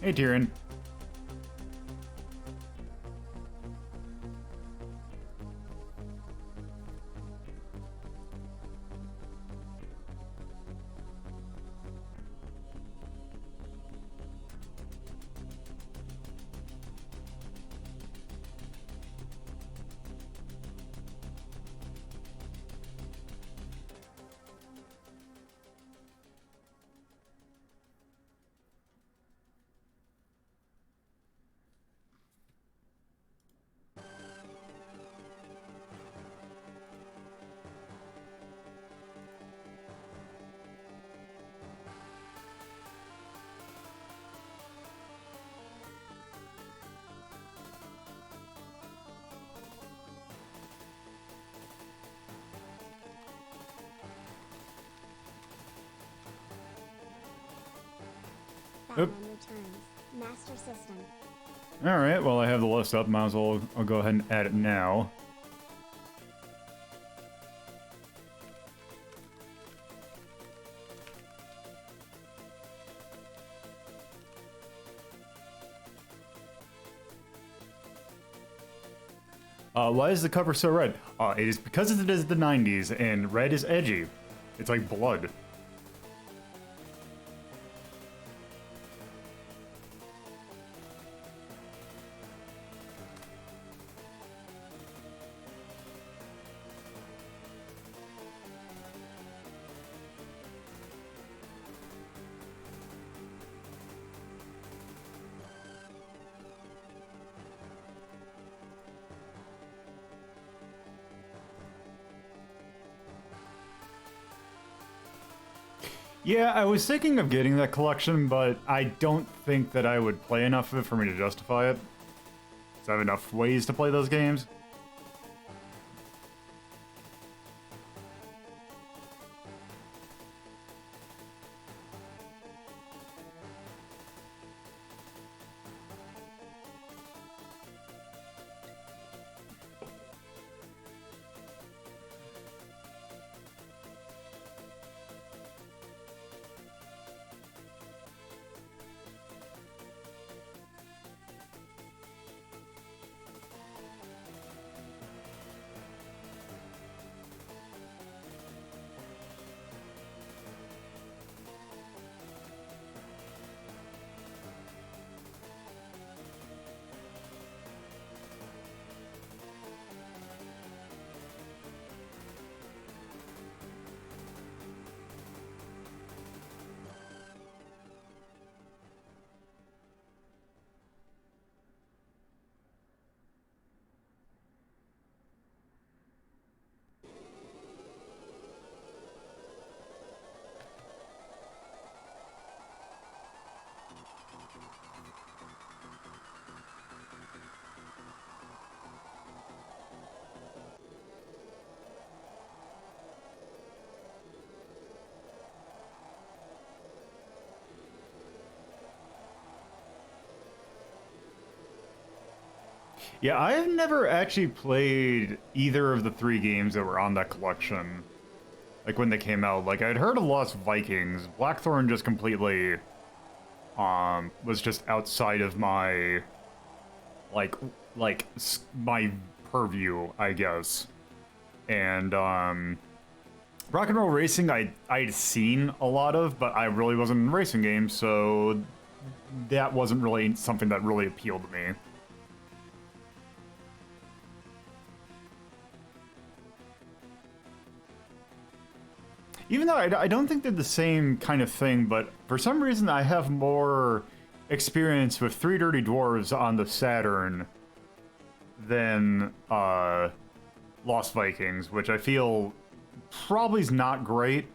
Hey, Tyrion. Oop. Batman returns. Master system. Alright, well, I have the list up. Might as well I'll go ahead and add it now. Why is the cover so red? It is because it is the 90s, and red is edgy. It's like blood. Yeah, I was thinking of getting that collection, but I don't think that I would play enough of it for me to justify it. So I have enough ways to play those games. Yeah, I've never actually played either of the 3 games that were on that collection. Like, when they came out. Like, I'd heard of Lost Vikings. Blackthorne just completely, was just outside of my, like, my purview, I guess. And, Rock and Roll Racing I'd seen a lot of, but I really wasn't in racing games, so that wasn't really something that really appealed to me. Even though I don't think they're the same kind of thing, but for some reason I have more experience with Three Dirty Dwarves on the Saturn than Lost Vikings, which I feel probably is not great.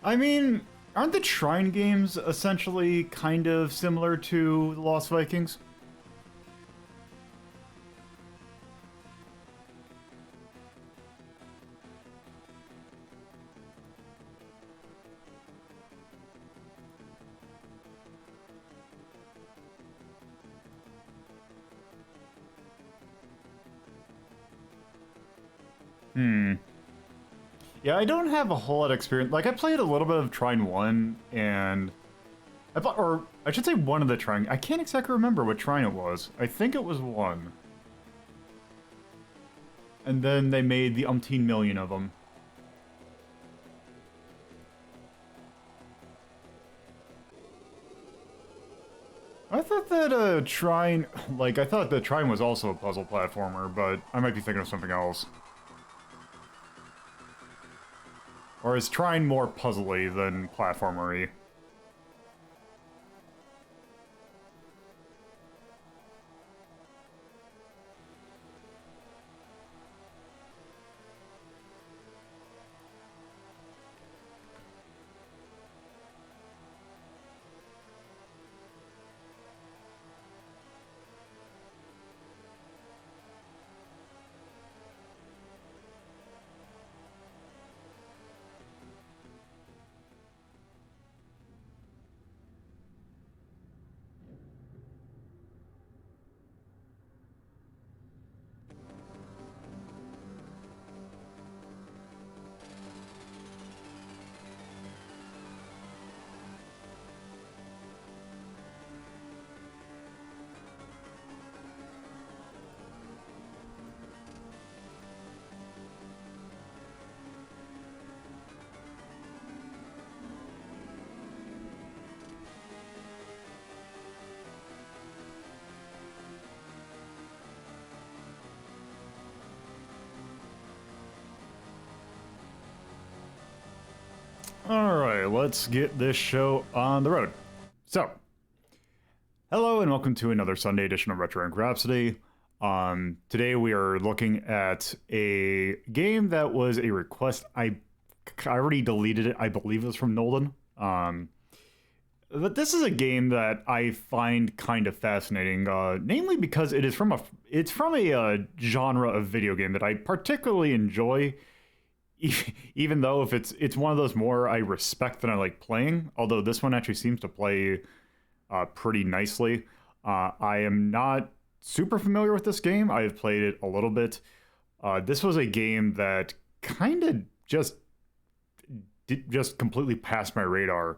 I mean, aren't the Shrine games essentially kind of similar to the Lost Vikings? Yeah, I don't have a whole lot of experience. Like, I played a little bit of Trine 1, and or I should say one of the Trine. I can't exactly remember what Trine it was. I think it was 1. And then they made the umpteen million of them. I thought that Trine, like, I thought that Trine was also a puzzle platformer, but I might be thinking of something else. Or is Trine more puzzly than platformery? Alright, let's get this show on the road. So, hello and welcome to another Sunday edition of Retro Inc. Rhapsody. Today we are looking at a game that was a request. I already deleted it. I believe it was from Nolan. But this is a game that I find kind of fascinating, namely because it's from a genre of video game that I particularly enjoy. Even though if it's one of those more I respect than I like playing, although this one actually seems to play pretty nicely. I am not super familiar with this game. I have played it a little bit. This was a game that kind of just completely passed my radar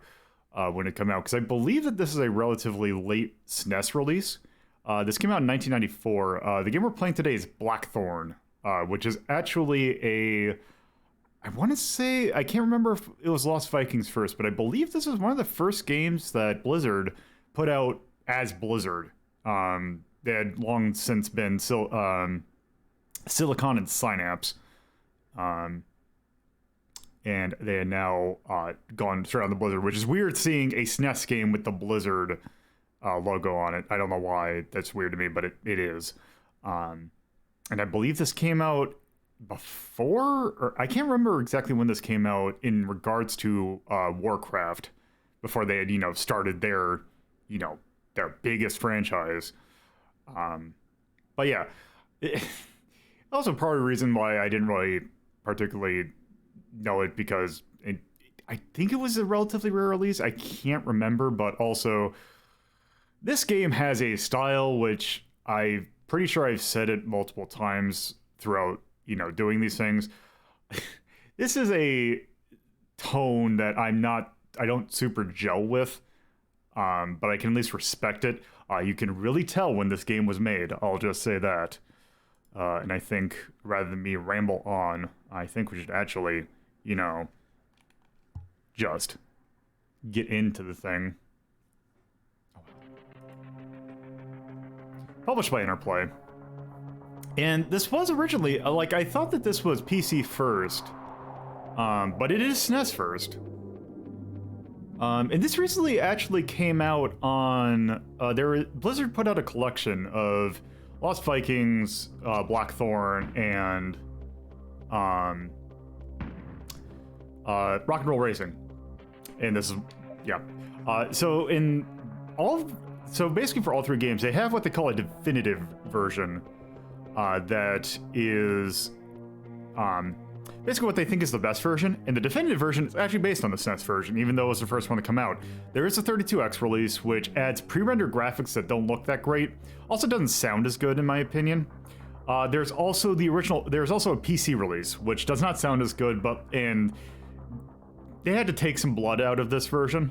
when it came out, because I believe that this is a relatively late SNES release. This came out in 1994. The game we're playing today is Blackthorne, which is actually I want to say, I can't remember if it was Lost Vikings first, but I believe this is one of the first games that Blizzard put out as Blizzard. They had long since been Silicon and Synapse. And they had now gone straight on the Blizzard, which is weird seeing a SNES game with the Blizzard logo on it. I don't know why that's weird to me, but it is. And I believe this came out before, or I can't remember exactly when this came out in regards to Warcraft, before they had, started their biggest franchise. But yeah, also part of the reason why I didn't really particularly know it, because I think it was a relatively rare release. I can't remember, but also this game has a style which I'm pretty sure I've said it multiple times throughout doing these things. This is a tone that I don't super gel with, but I can at least respect it. You can really tell when this game was made, I'll just say that. And I think, rather than me ramble on, I think we should actually, just get into the thing. Published by Interplay. And this was originally, I thought that this was PC first, but it is SNES first. And this recently actually came out on, Blizzard put out a collection of Lost Vikings, Blackthorne, and Rock and Roll Racing. And this is, yeah. So basically for all three games, they have what they call a definitive version that is basically what they think is the best version. And the definitive version is actually based on the SNES version, even though it was the first one to come out. There is a 32X release, which adds pre-rendered graphics that don't look that great. Also doesn't sound as good, in my opinion. There's also a PC release, which does not sound as good, and they had to take some blood out of this version.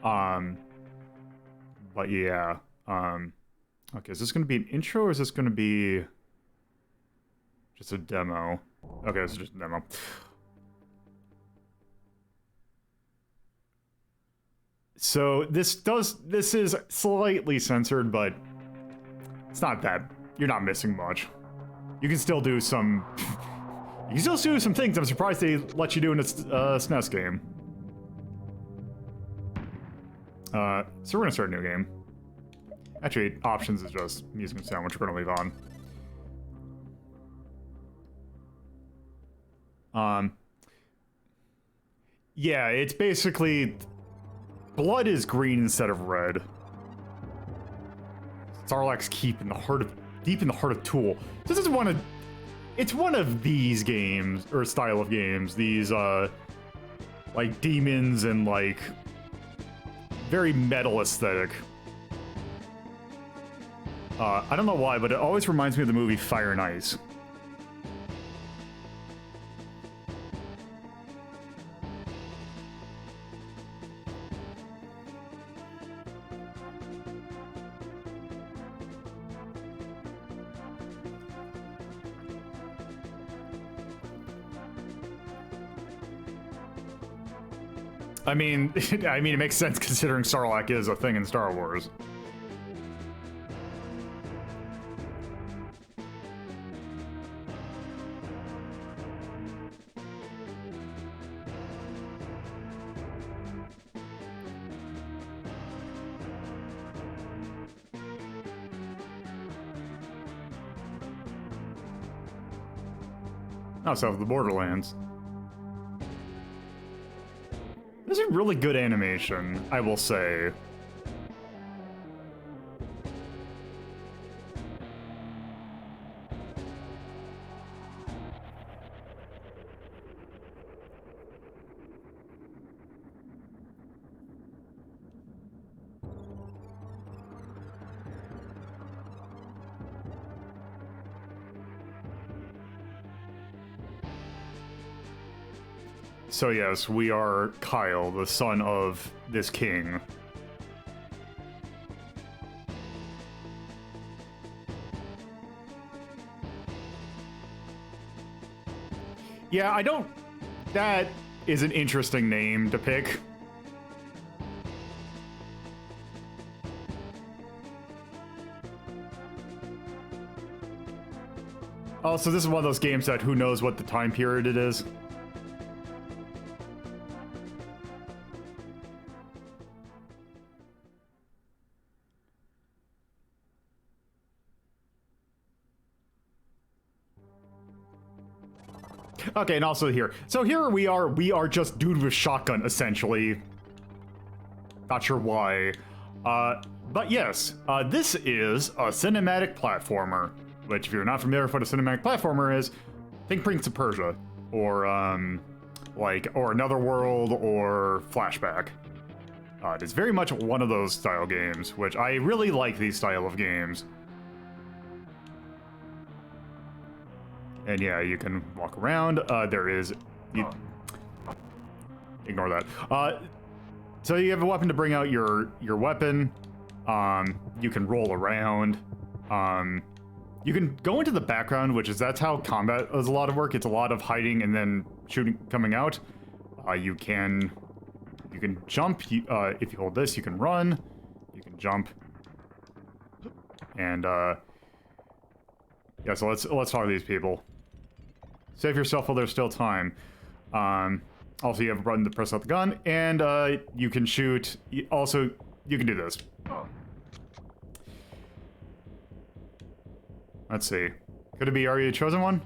But yeah. Okay, is this going to be an intro or is this going to be just a demo? Okay, this is just a demo. So this is slightly censored, but it's not that. You're not missing much. You can still do some... You can still do some things I'm surprised they let you do in a SNES game. So we're gonna start a new game. Actually, options is just music and sound, which we're gonna leave on. Yeah, it's basically... Blood is green instead of red. Sarlacc's deep in the heart of Tool. This is one of... It's one of these games, or style of games. These, like, demons and, like, very metal aesthetic. I don't know why, but it always reminds me of the movie Fire and Ice. I mean, it makes sense considering Sarlacc is a thing in Star Wars. Oh, so the Borderlands. This is really good animation, I will say. So yes, we are Kyle, the son of this king. Yeah, I don't... That is an interesting name to pick. Also, this is one of those games that who knows what the time period it is. Okay, and also here. So here we are just dude with shotgun, essentially. Not sure why. But yes, this is a cinematic platformer. Which, if you're not familiar with what a cinematic platformer is, think Prince of Persia. Or, or Another World, or Flashback. It's very much one of those style games, which I really like these style of games. And yeah, you can walk around. Ignore that. So you have a weapon to bring out your weapon. You can roll around. You can go into the background, that's how combat does a lot of work. It's a lot of hiding and then shooting, coming out. You can jump. If you hold this, you can run. You can jump. And yeah, so let's talk to these people. Save yourself while there's still time. Also, you have a button to press out the gun, and you can shoot. Also, you can do this. Let's see. Could it be Are You the Chosen One?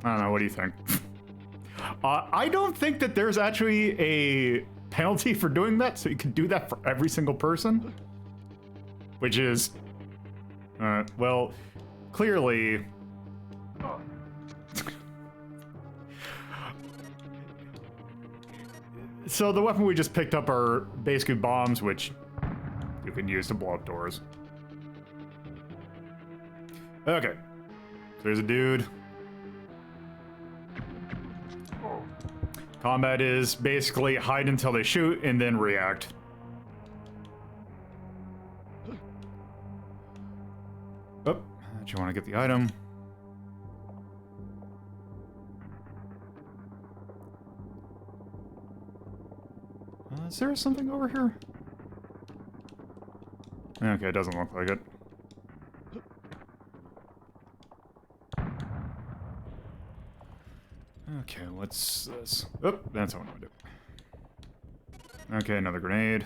I don't know. What do you think? I don't think that there's actually a penalty for doing that, so you can do that for every single person. Which is... well, clearly... So the weapon we just picked up are basically bombs, which you can use to blow up doors. Okay. There's a dude. Combat is basically hide until they shoot and then react. Oh, do you want to get the item? Is there something over here? Okay, it doesn't look like it. Okay, what's this? Oh, that's what I'm gonna do. Okay, another grenade.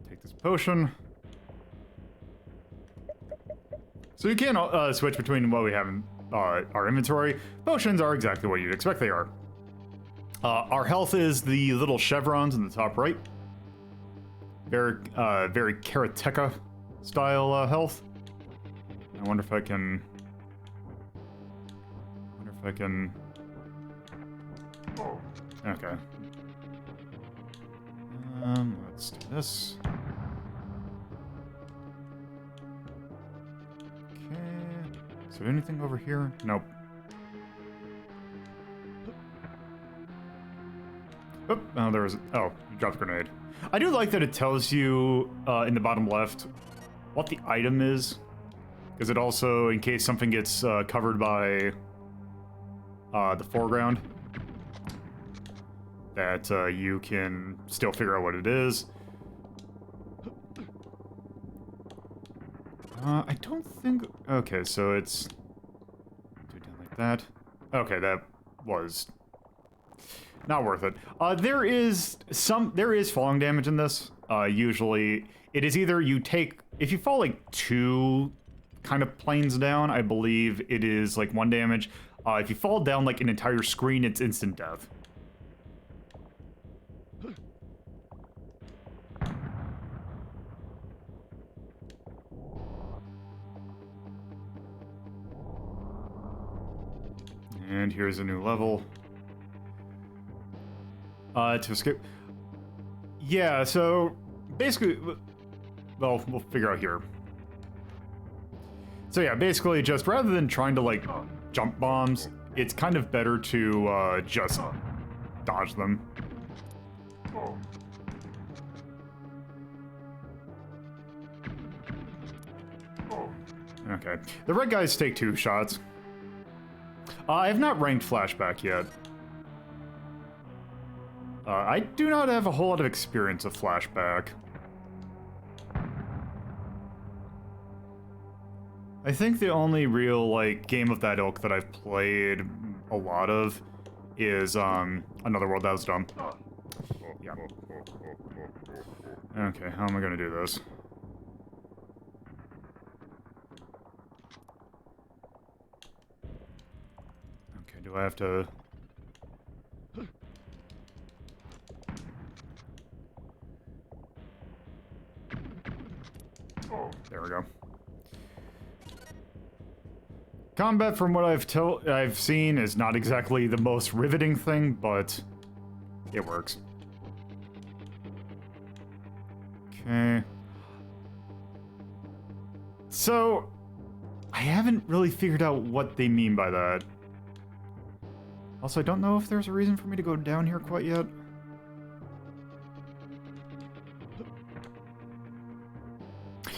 Take this potion. So you can switch between what we have in our inventory. Potions are exactly what you'd expect they are. Our health is the little chevrons in the top right. Very karateka style health. I wonder if I can... Okay. Let's do this. Okay. Is there anything over here? Nope. Oh, oh, there was... Oh, you dropped a grenade. I do like that it tells you in the bottom left what the item is. Because it also, in case something gets covered by the foreground, that you can still figure out what it is. I don't think... Okay, so it's... Do it down like that. Okay, that was... not worth it. There is falling damage in this. Usually, it is either you take... If you fall, like, 2... kind of planes down, I believe it is like 1 damage. If you fall down like an entire screen, it's instant death. And here's a new level. To escape. Yeah, so basically, well, we'll figure out here. So yeah, basically just rather than trying to like jump bombs, it's kind of better to just dodge them. Okay, the red guys take 2 shots. I have not ranked flashback yet. I do not have a whole lot of experience of flashback. I think the only real, like, game of that ilk that I've played a lot of is, Another World. That was dumb. Yeah. Okay, how am I gonna do this? Okay, do I have to... There we go. Combat, from what I've seen, is not exactly the most riveting thing, but it works. Okay. So, I haven't really figured out what they mean by that. Also, I don't know if there's a reason for me to go down here quite yet.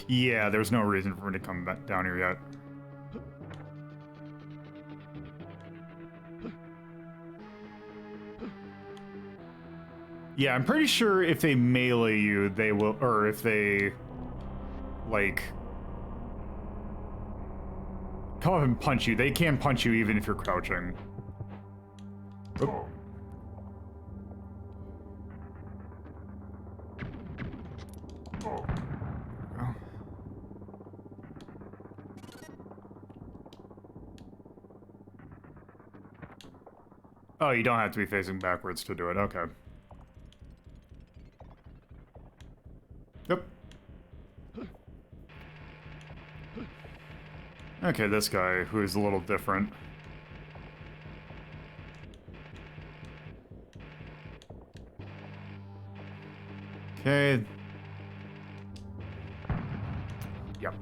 Yeah, there's no reason for me to come back down here yet. Yeah, I'm pretty sure if they melee you, they will, or if they, like, come up and punch you, they can punch you even if you're crouching. Oop. Oh, you don't have to be facing backwards to do it. Okay. Yep. Okay, this guy, who is a little different. Okay. Yep.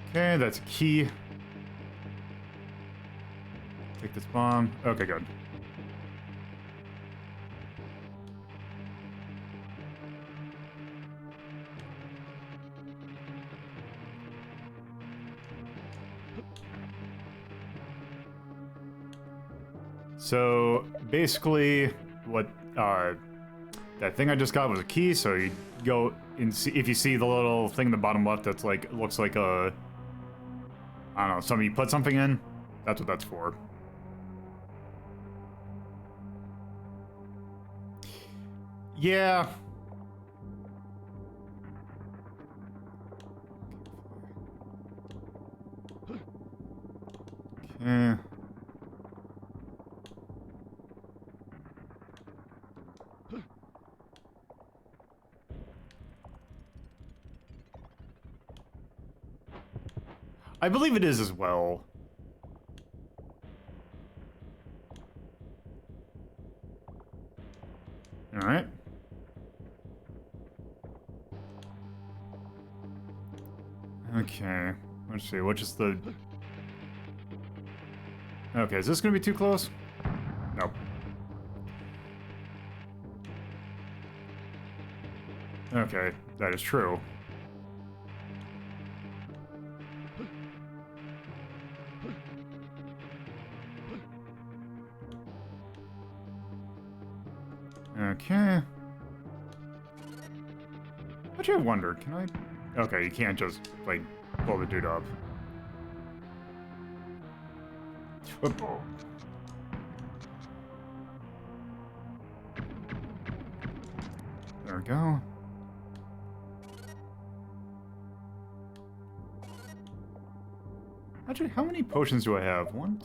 Okay, that's a key. Take this bomb. Okay, good. So basically, what that thing I just got was a key. So you go and see if you see the little thing in the bottom left that's like looks like a, I don't know, something you put something in. That's what that's for. Yeah. Okay. I believe it is as well. All right. Okay. Let's see. Which is the... Okay, is this gonna be too close? Nope. Okay, that is true. Okay. Actually, I wondered, can I... Okay, you can't just, like, pull the dude up. Oop. There we go. Actually, how many potions do I have? 1,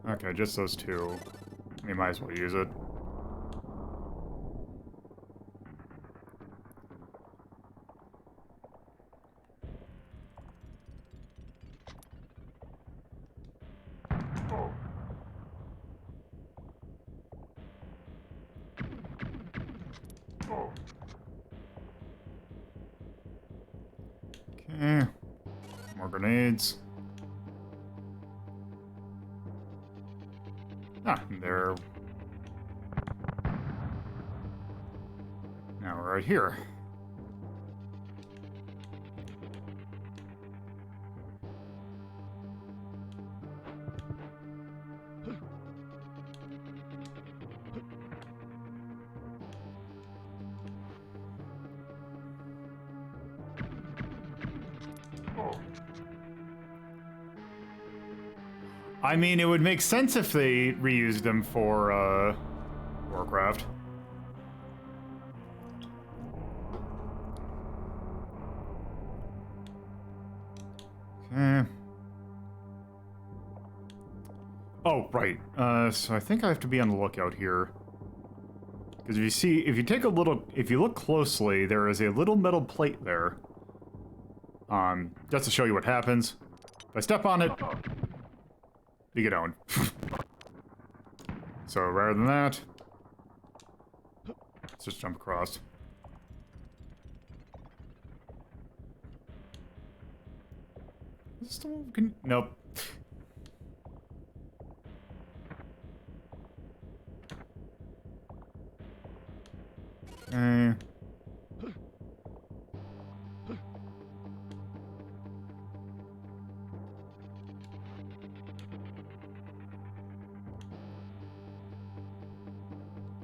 2... Okay, just those two. We might as well use it. Okay. More grenades. Ah, there. Now we're right here. I mean, it would make sense if they reused them for, Warcraft. Okay. Oh, right. So I think I have to be on the lookout here. Because if you look closely, there is a little metal plate there. Just to show you what happens. If I step on it, you get owned. So rather than that, let's just jump across. Is this still... Nope. Okay.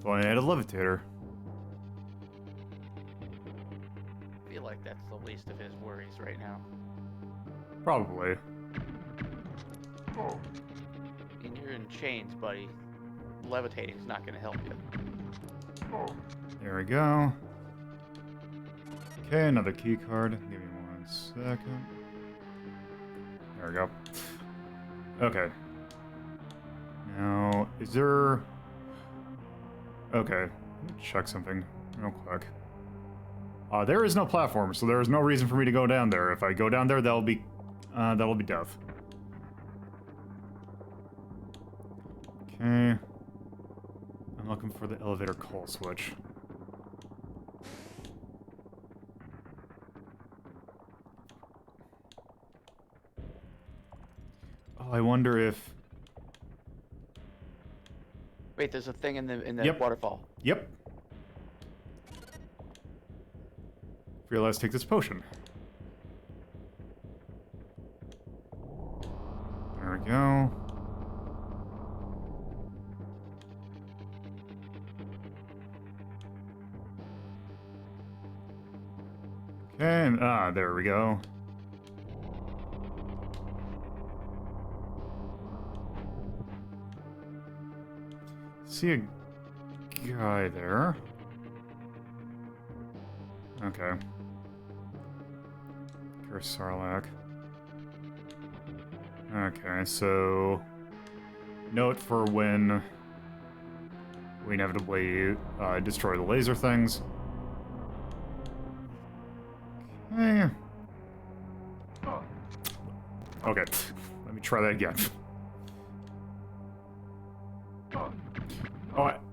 Well, I had a levitator. I feel like that's the least of his worries right now. Probably. And you're in chains, buddy. Levitating's not going to help you. There we go. Okay, another key card. Give me 1 second. There we go. Okay. Now, is there... Okay, let me check something real quick. There is no platform, so there is no reason for me to go down there. If I go down there, that'll be death. Okay. I'm looking for the elevator call switch. Oh, I wonder if... Wait, there's a thing in the Yep. waterfall. Yep. Realize take this potion. There we go. Okay, and, there we go. See a guy there. Okay. Curse Sarlacc. Okay, so... Note for when we inevitably destroy the laser things. Okay. Okay, let me try that again.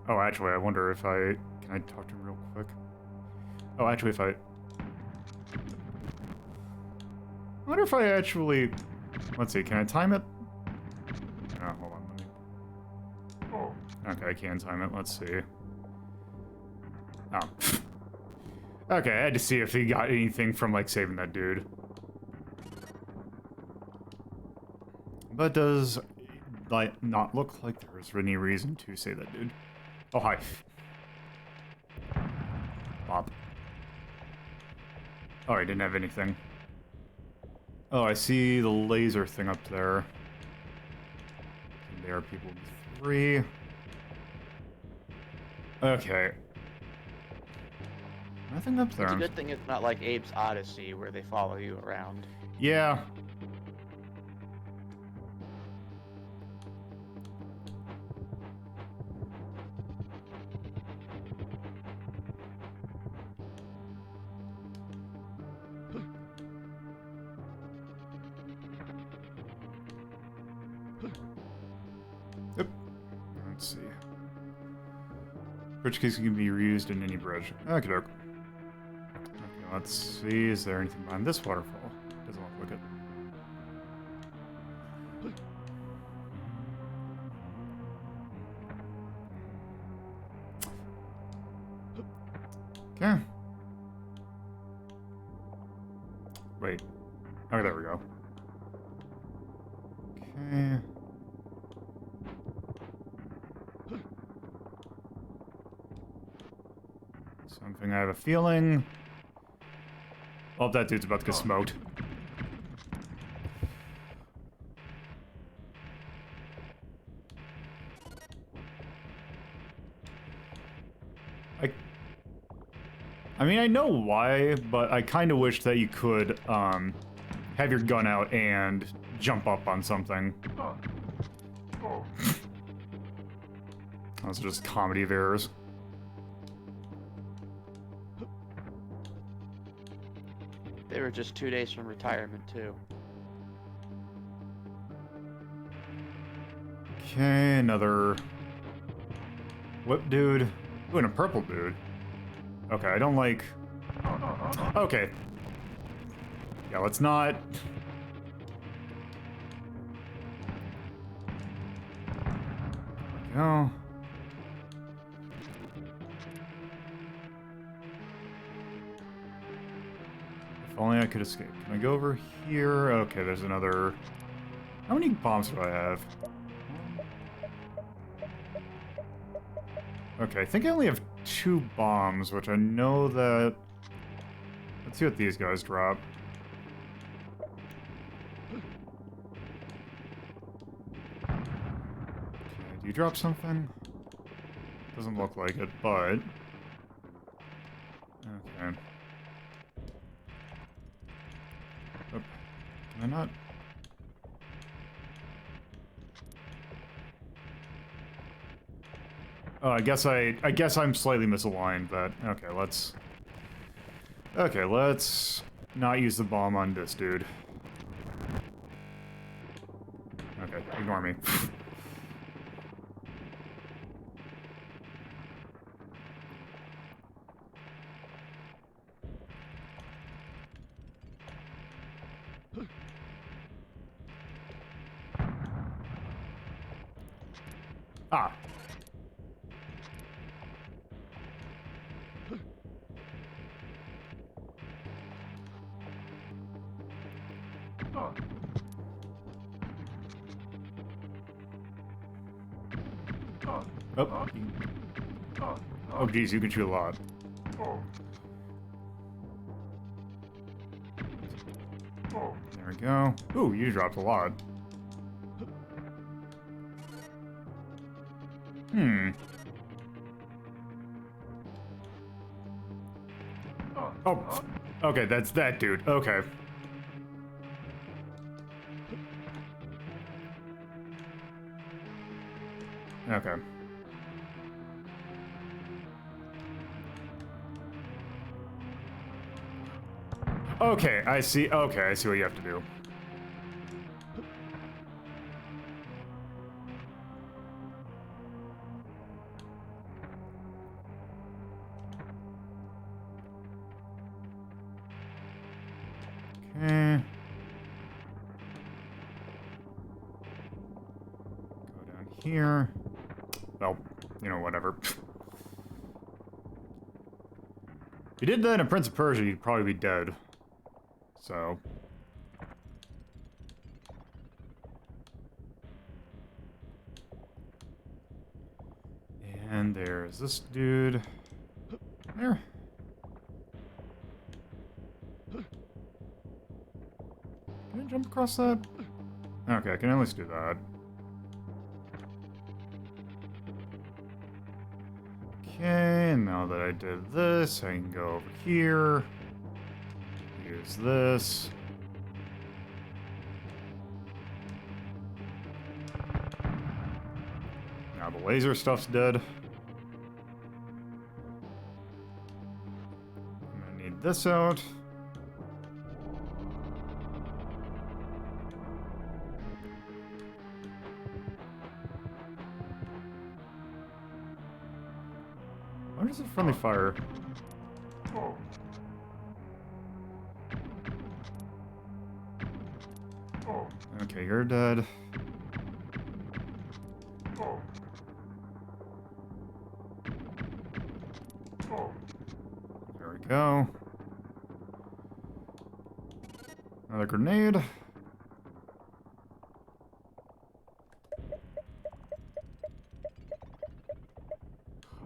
Oh, actually, I wonder if I... Can I talk to him real quick? Oh, actually, if I wonder if I actually... Let's see, can I time it? Oh, hold on, Okay, I can time it, let's see. Oh. Okay, I had to see if he got anything from, like, saving that dude. But does, like, not look like there's any reason to save that dude. Oh, hi. Bob. Oh, I didn't have anything. Oh, I see the laser thing up there. There are people 3. Okay. Nothing up there. It's a good thing it's not like Abe's Odyssey where they follow you around. Yeah. Yep. Let's see. Bridge keys can be reused in any bridge. Okay, doke. Okay, let's see. Is there anything behind this waterfall? Doesn't look like it. Okay. Wait. Oh, there we go. Okay. Something I have a feeling. Oh, that dude's about to get smoked. I mean, I know why, but I kind of wish that you could, have your gun out and jump up on something. Those are just comedy of errors. They were just 2 days from retirement, too. Okay, another whip dude. Ooh, and a purple dude. Okay, I don't like... Okay. Yeah, let's not... Go. If only I could escape. Can I go over here? Okay, there's another... How many bombs do I have? Okay, I think I only have 2 bombs, which I know that... Let's see what these guys drop. Okay, do you drop something? Doesn't look like it, but... Okay. Oop. Can I not... Oh, I guess I'm slightly misaligned, but okay, let's not use the bomb on this dude. Okay, ignore me. Ah. Oh. Oh, geez, you can shoot a lot. There we go. Ooh, you dropped a lot. Hmm. Oh, okay, that's that dude. Okay. Okay. Okay, I see. Okay, I see what you have to do. Okay. Go down here. Well, you know, whatever. If you did that in Prince of Persia, you'd probably be dead. So. And there's this dude. There. Can I jump across that? Okay, I can at least do that. Okay, now that I did this, I can go over here. Use this. Now the laser stuff's dead. I'm gonna need this out. Where does it friendly fire? Okay, you're dead. There we go. Another grenade.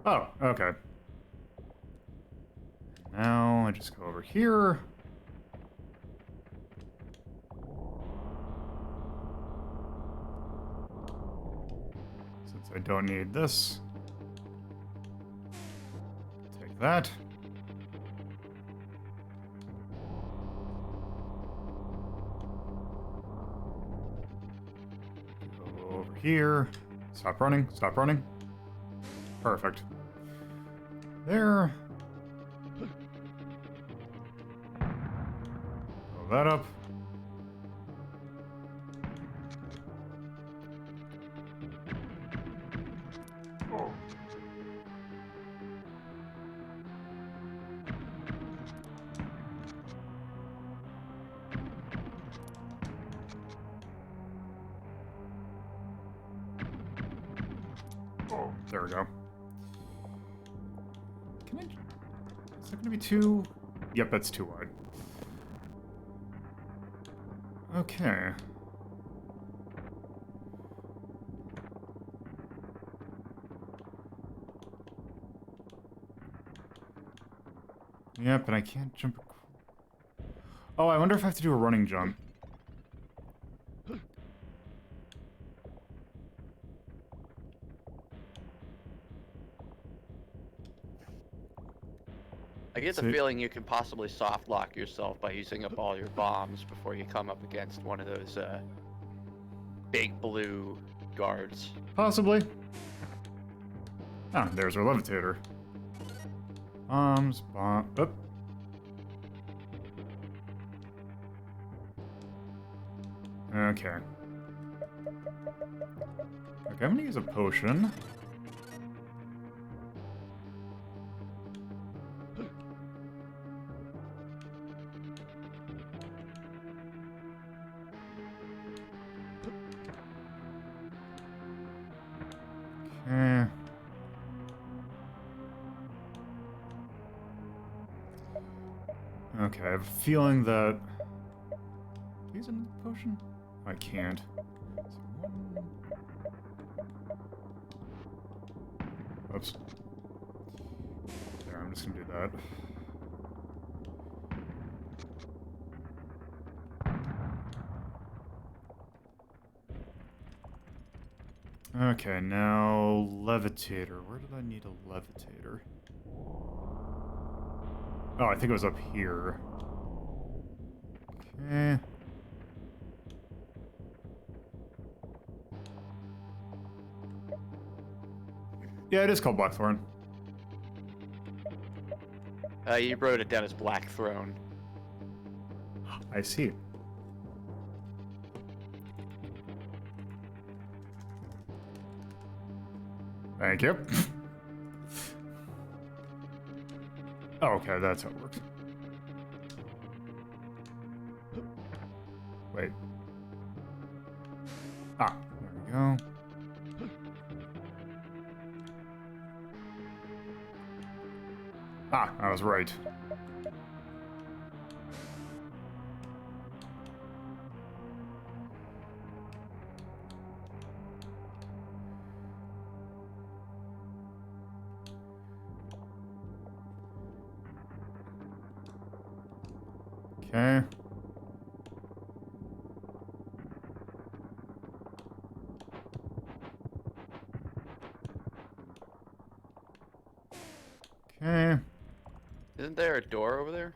Oh, okay. Now I just go over here. Since I don't need this. Take that. Go over here. Stop running, stop running. Perfect. There. Blow that up. There we go. Can I... Is that gonna be too... Yep, that's too wide. Okay. Yep, and I can't jump... Oh, I wonder if I have to do a running jump. I get the feeling you can possibly soft lock yourself by using up all your bombs before you come up against one of those big blue guards. Possibly. Ah, there's our levitator. Bombs, Oop. Okay. Okay, I'm gonna use a potion. Okay. Okay, I have a feeling that... Use another potion? I can't. So one... Oops. There, I'm just gonna do that. Okay, now levitator. Where did I need a levitator? Oh, I think it was up here. Okay. Yeah, it is called Blackthorne. You wrote it down as Blackthorne. I see. Thank you. Oh, okay, that's how it works. Wait. Ah, there we go. Ah, I was right. Okay. Okay. Isn't there a door over there?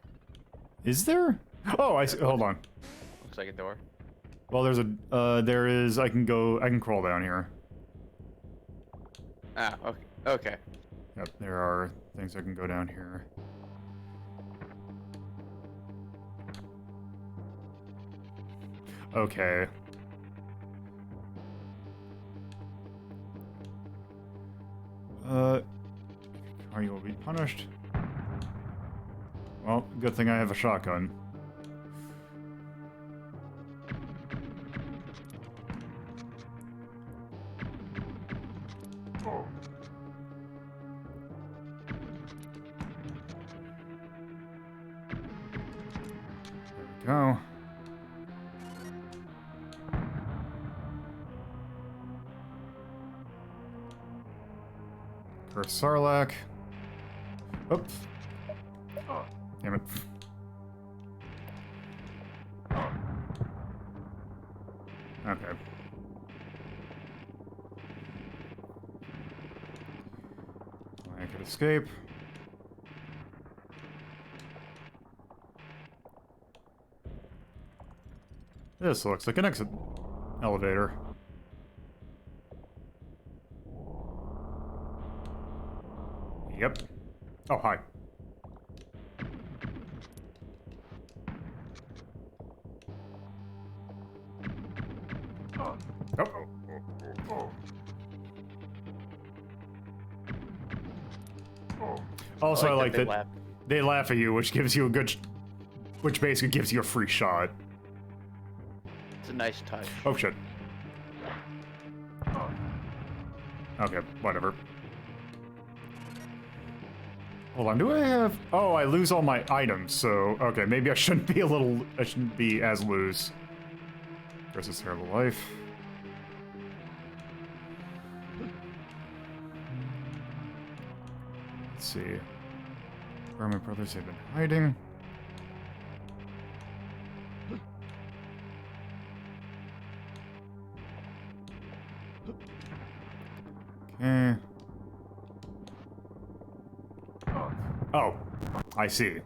Is there? Oh, I see. Hold on. Looks like a door. Well, there's a, there is, I can crawl down here. Ah, okay. Okay. Yep, there are things I can go down here. Okay. You will be punished. Well, good thing I have a shotgun. There we go. Curse Sarlacc. Oops. Damn it. Okay. I could escape. This looks like an exit elevator. Yep. Oh, hi. Also, I like that they laugh at you, which gives you a good, which basically gives you a free shot. It's a nice touch. Oh shit. Okay, whatever. Hold on, do I have... Oh, I lose all my items, so... Okay, maybe I shouldn't be I shouldn't be as loose. Versus Terrible Life. Let's see. Where my brothers have been hiding. Okay. Oh, I see.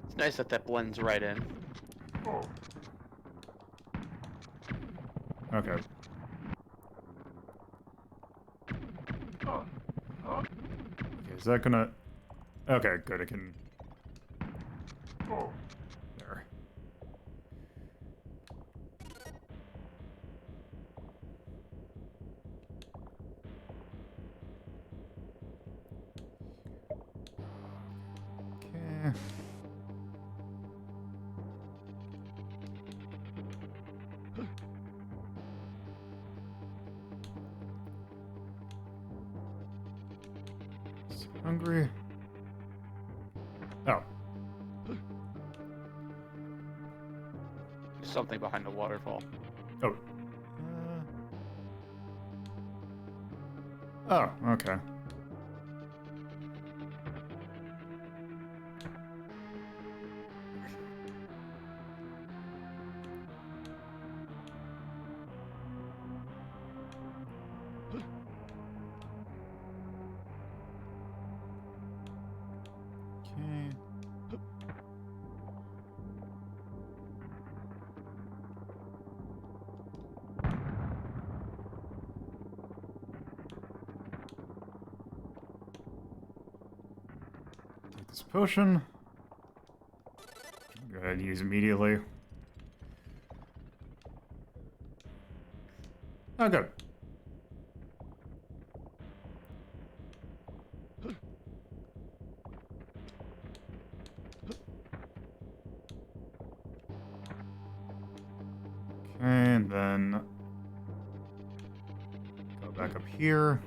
It's nice that that blends right in. Okay. that gonna... Okay, good, I can... There. Okay. Hungry. Oh. There's something behind the waterfall. Oh. Oh, okay. Okay. Take this potion. Go ahead and use immediately. Oh, good. Okay, and then go back up here.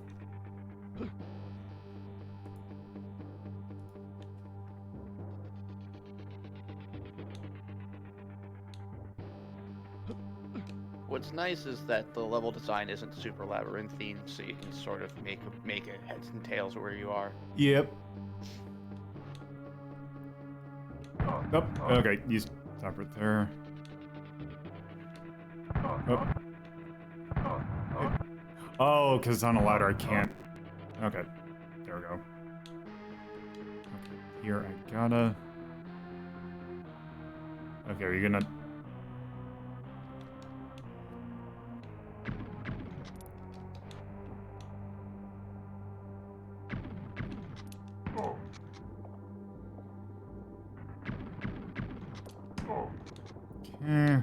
What's nice is that the level design isn't super labyrinthine, so you can sort of make it heads and tails where you are. Yep. Oh, okay, you stop right there. Oh, because it's on a ladder, I can't. Okay, there we go. Okay, here I gotta. Okay, are you gonna? Okay.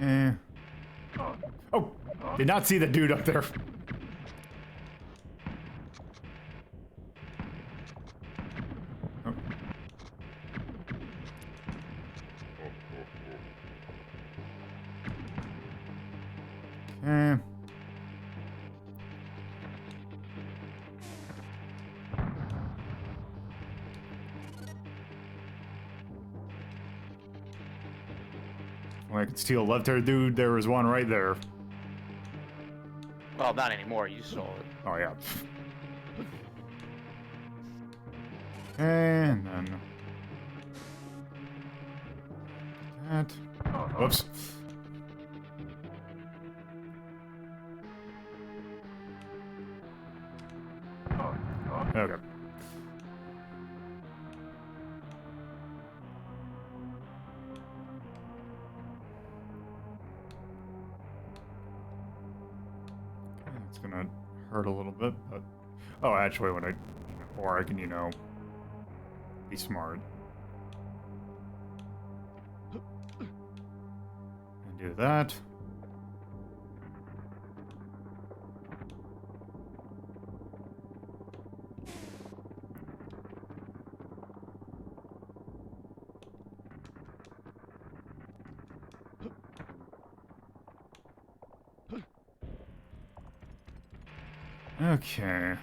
Okay. Oh, did not see the dude up there. Oh. Okay. Well, I could steal a left-hand dude. There was one right there. Well, not anymore. You stole it. Oh, yeah. And then... that. Whoops. Okay. It's gonna hurt a little bit, but... Oh, actually, when I... Or I can, you know... be smart. And do that. Okay.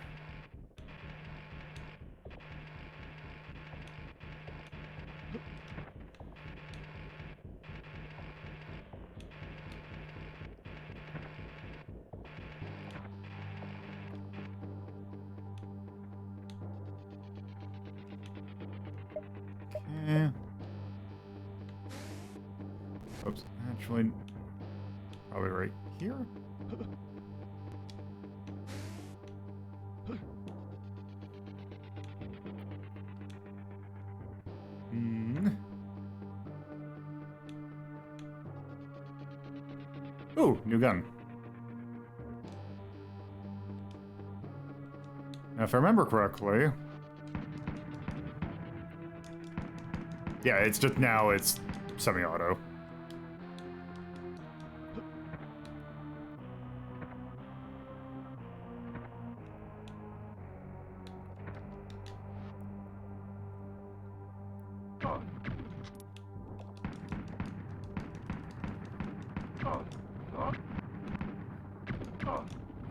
Okay. Oops, actually, probably right here. Ooh, new gun. Now, if I remember correctly... Yeah, it's just now it's semi-auto.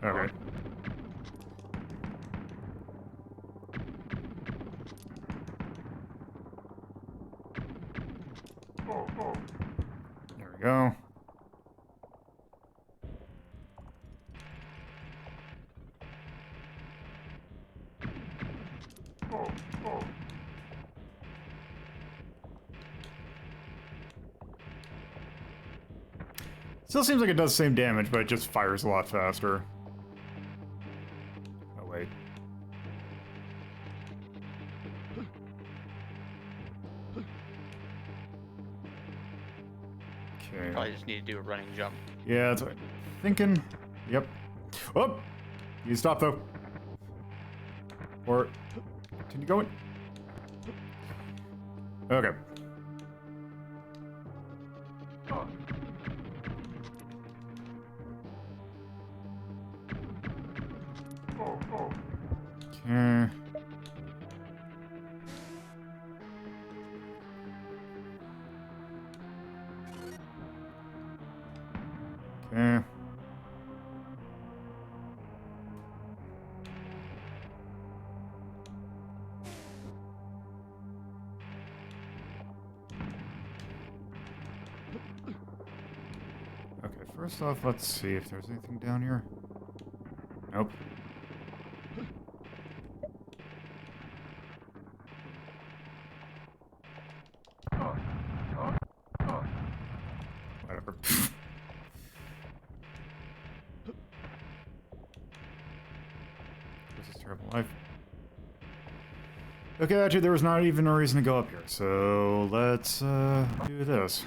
Okay. There we go. Still seems like it does the same damage, but it just fires a lot faster. Oh, wait. Okay. Probably just need to do a running jump. Yeah, that's what I'm thinking. Yep. Oh! You stop, though. Or... Continue going. Okay. Okay. Okay. Okay, first off, let's see if there's anything down here. Nope. Whatever. This is terrible life. Okay, actually, there was not even a reason to go up here, so let's do this.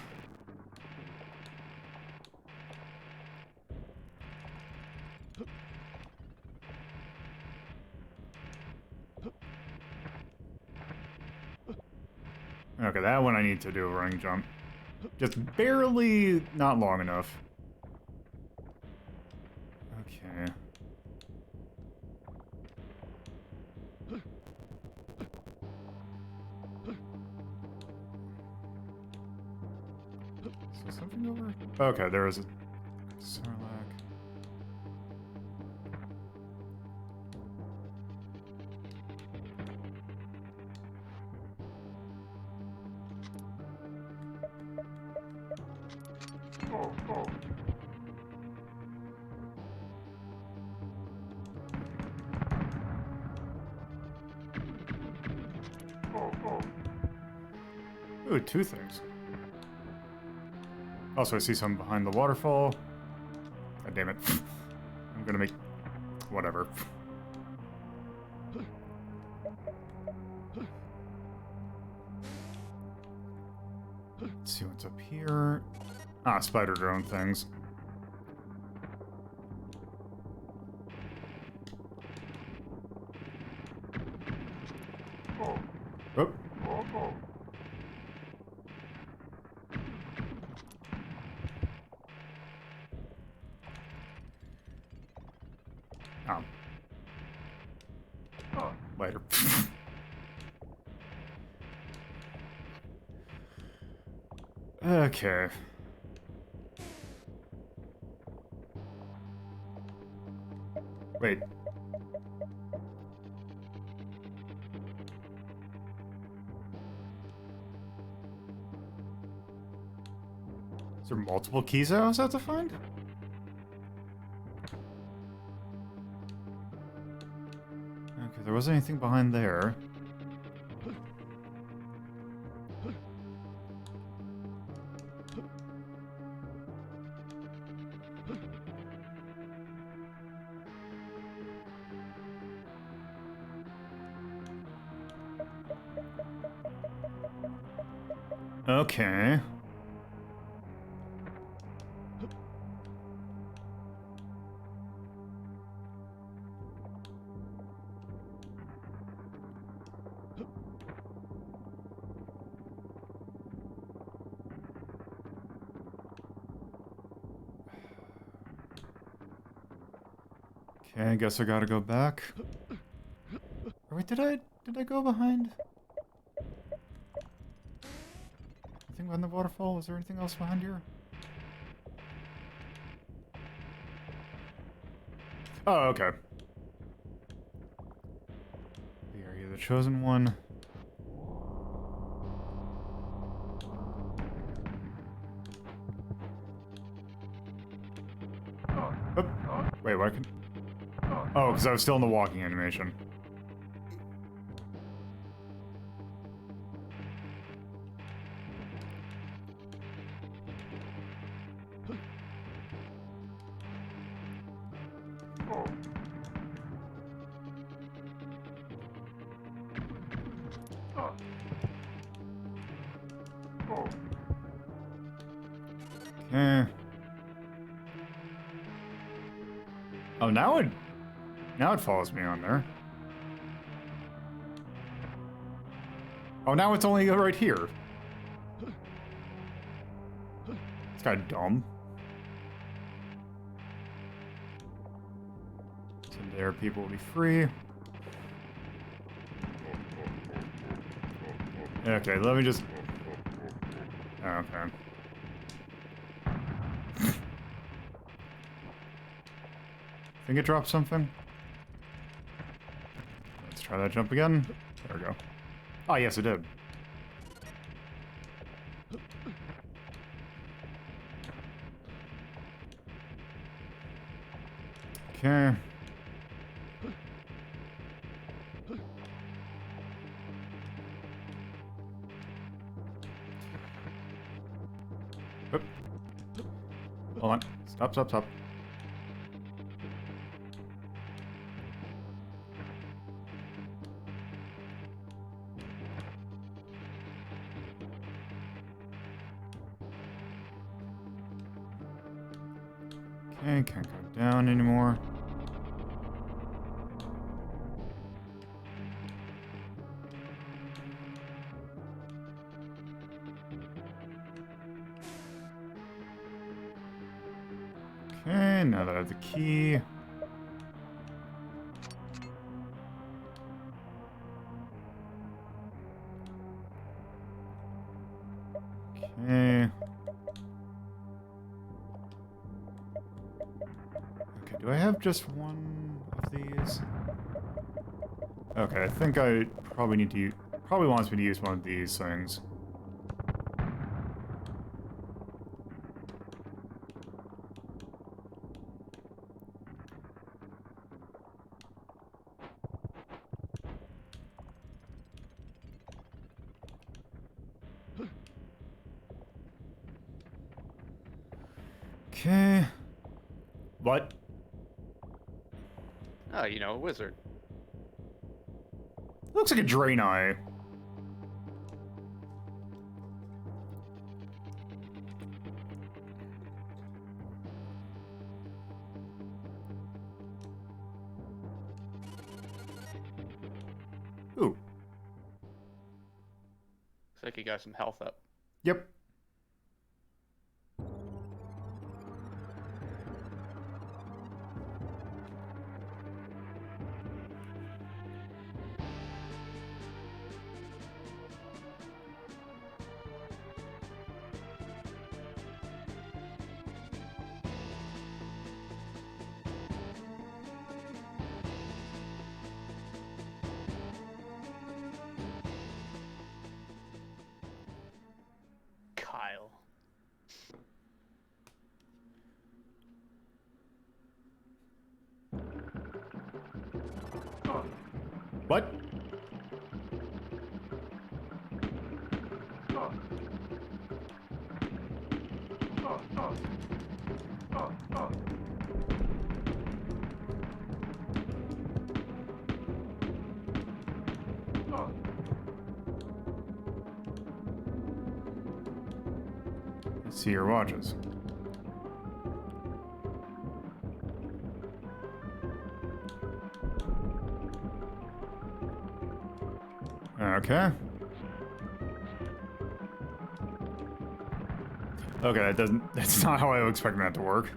Okay, that one I need to do a running jump. Just barely not long enough. Okay. Is there something over? Okay, there is a Sarlacc. Ooh, two things. Also, I see some behind the waterfall. God damn it. I'm gonna make... whatever. Let's see what's up here. Ah, spider drone things. Oh. Later. Okay. Wait. Is there multiple keys I also have to find? Okay, there wasn't anything behind there. Okay. Okay, I guess I gotta go back. Or wait, did I go behind? Anything behind the waterfall? Was there anything else behind here? Oh, okay. Are you the chosen one? Oh, wait, what? Oh, because I was still in the walking animation. Okay. Oh, now it follows me on there. Oh, now it's only right here. It's kind of dumb. So there, people will be free. Okay, let me just... Okay. Think it dropped something? Let's try that jump again. There we go. Oh, yes, it did. Okay. Oop. Hold on. Stop, stop, stop. Okay, can't go down anymore. Okay, now that I have the key. Okay. Okay, do I have just one of these? Okay, I think I probably need to probably wants me to use one of these things. Okay. What? Oh, you know, a wizard. Looks like a drain eye. Ooh. Looks like you got some health up. Yep. Kyle. What? Let's see your watches. Okay. Okay, that's not how I was expecting that to work.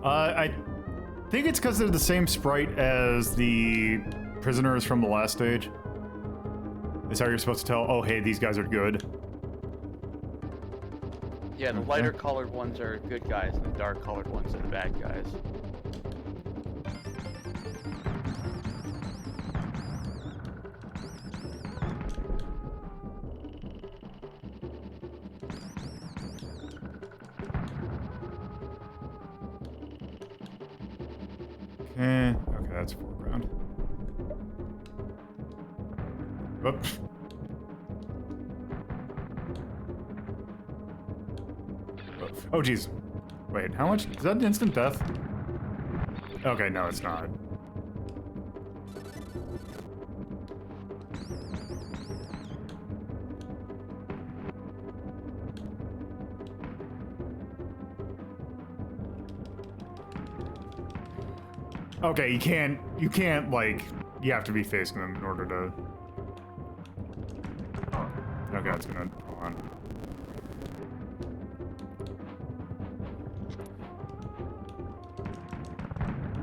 I think it's because they're the same sprite as the prisoners from the last stage. Is how you're supposed to tell, oh hey, these guys are good. Yeah, the lighter colored ones are good guys, and the dark colored ones are the bad guys. Okay, that's foreground. Whoop. Oh, jeez. Wait, how much? Is that instant death? Okay, no, it's not. Okay, you can't, like, you have to be facing them in order to... Okay, it's gonna, hold on.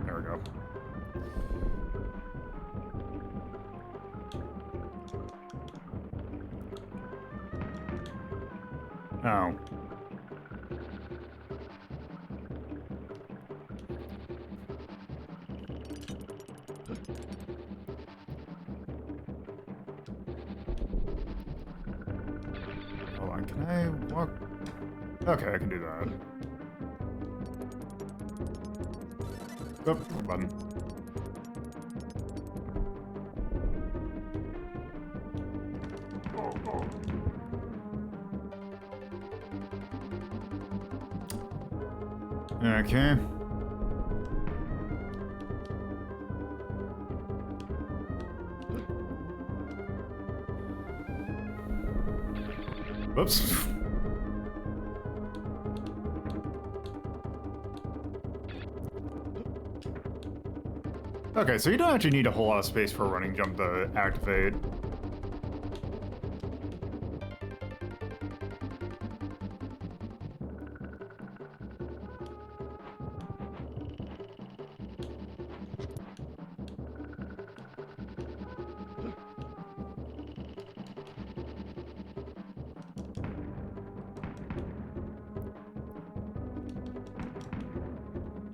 There we go. Oh. Hold on, can I walk? Okay, I can do that. Oh, button. Okay. Whoops. Okay, so you don't actually need a whole lot of space for a running jump to activate.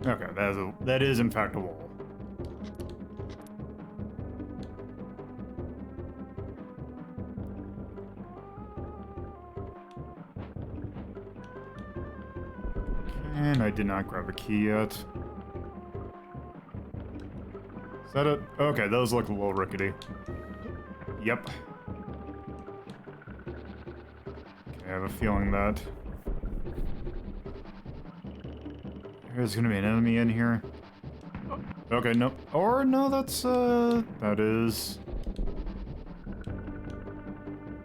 Okay, that is in fact a wall. And I did not grab a key yet. Is that it? Okay, those look a little rickety. Yep. Okay, I have a feeling that there's gonna be an enemy in here. Okay, nope. Or no, that is...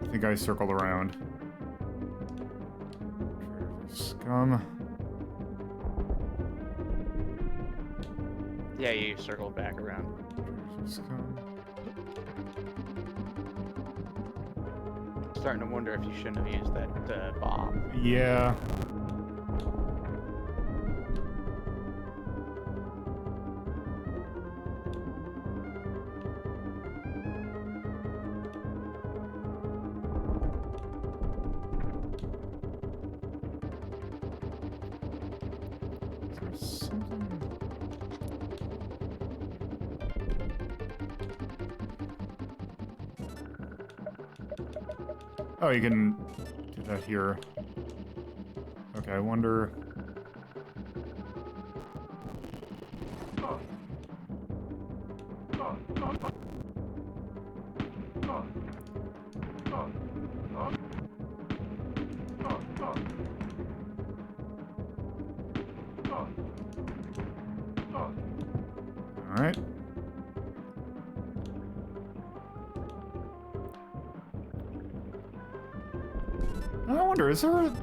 I think I circled around. Scum. Yeah, you circled back around. Scum. Starting to wonder if you shouldn't have used that bomb. Yeah. Oh, you can do that here. Okay, I wonder... Alright. I wonder, is there a...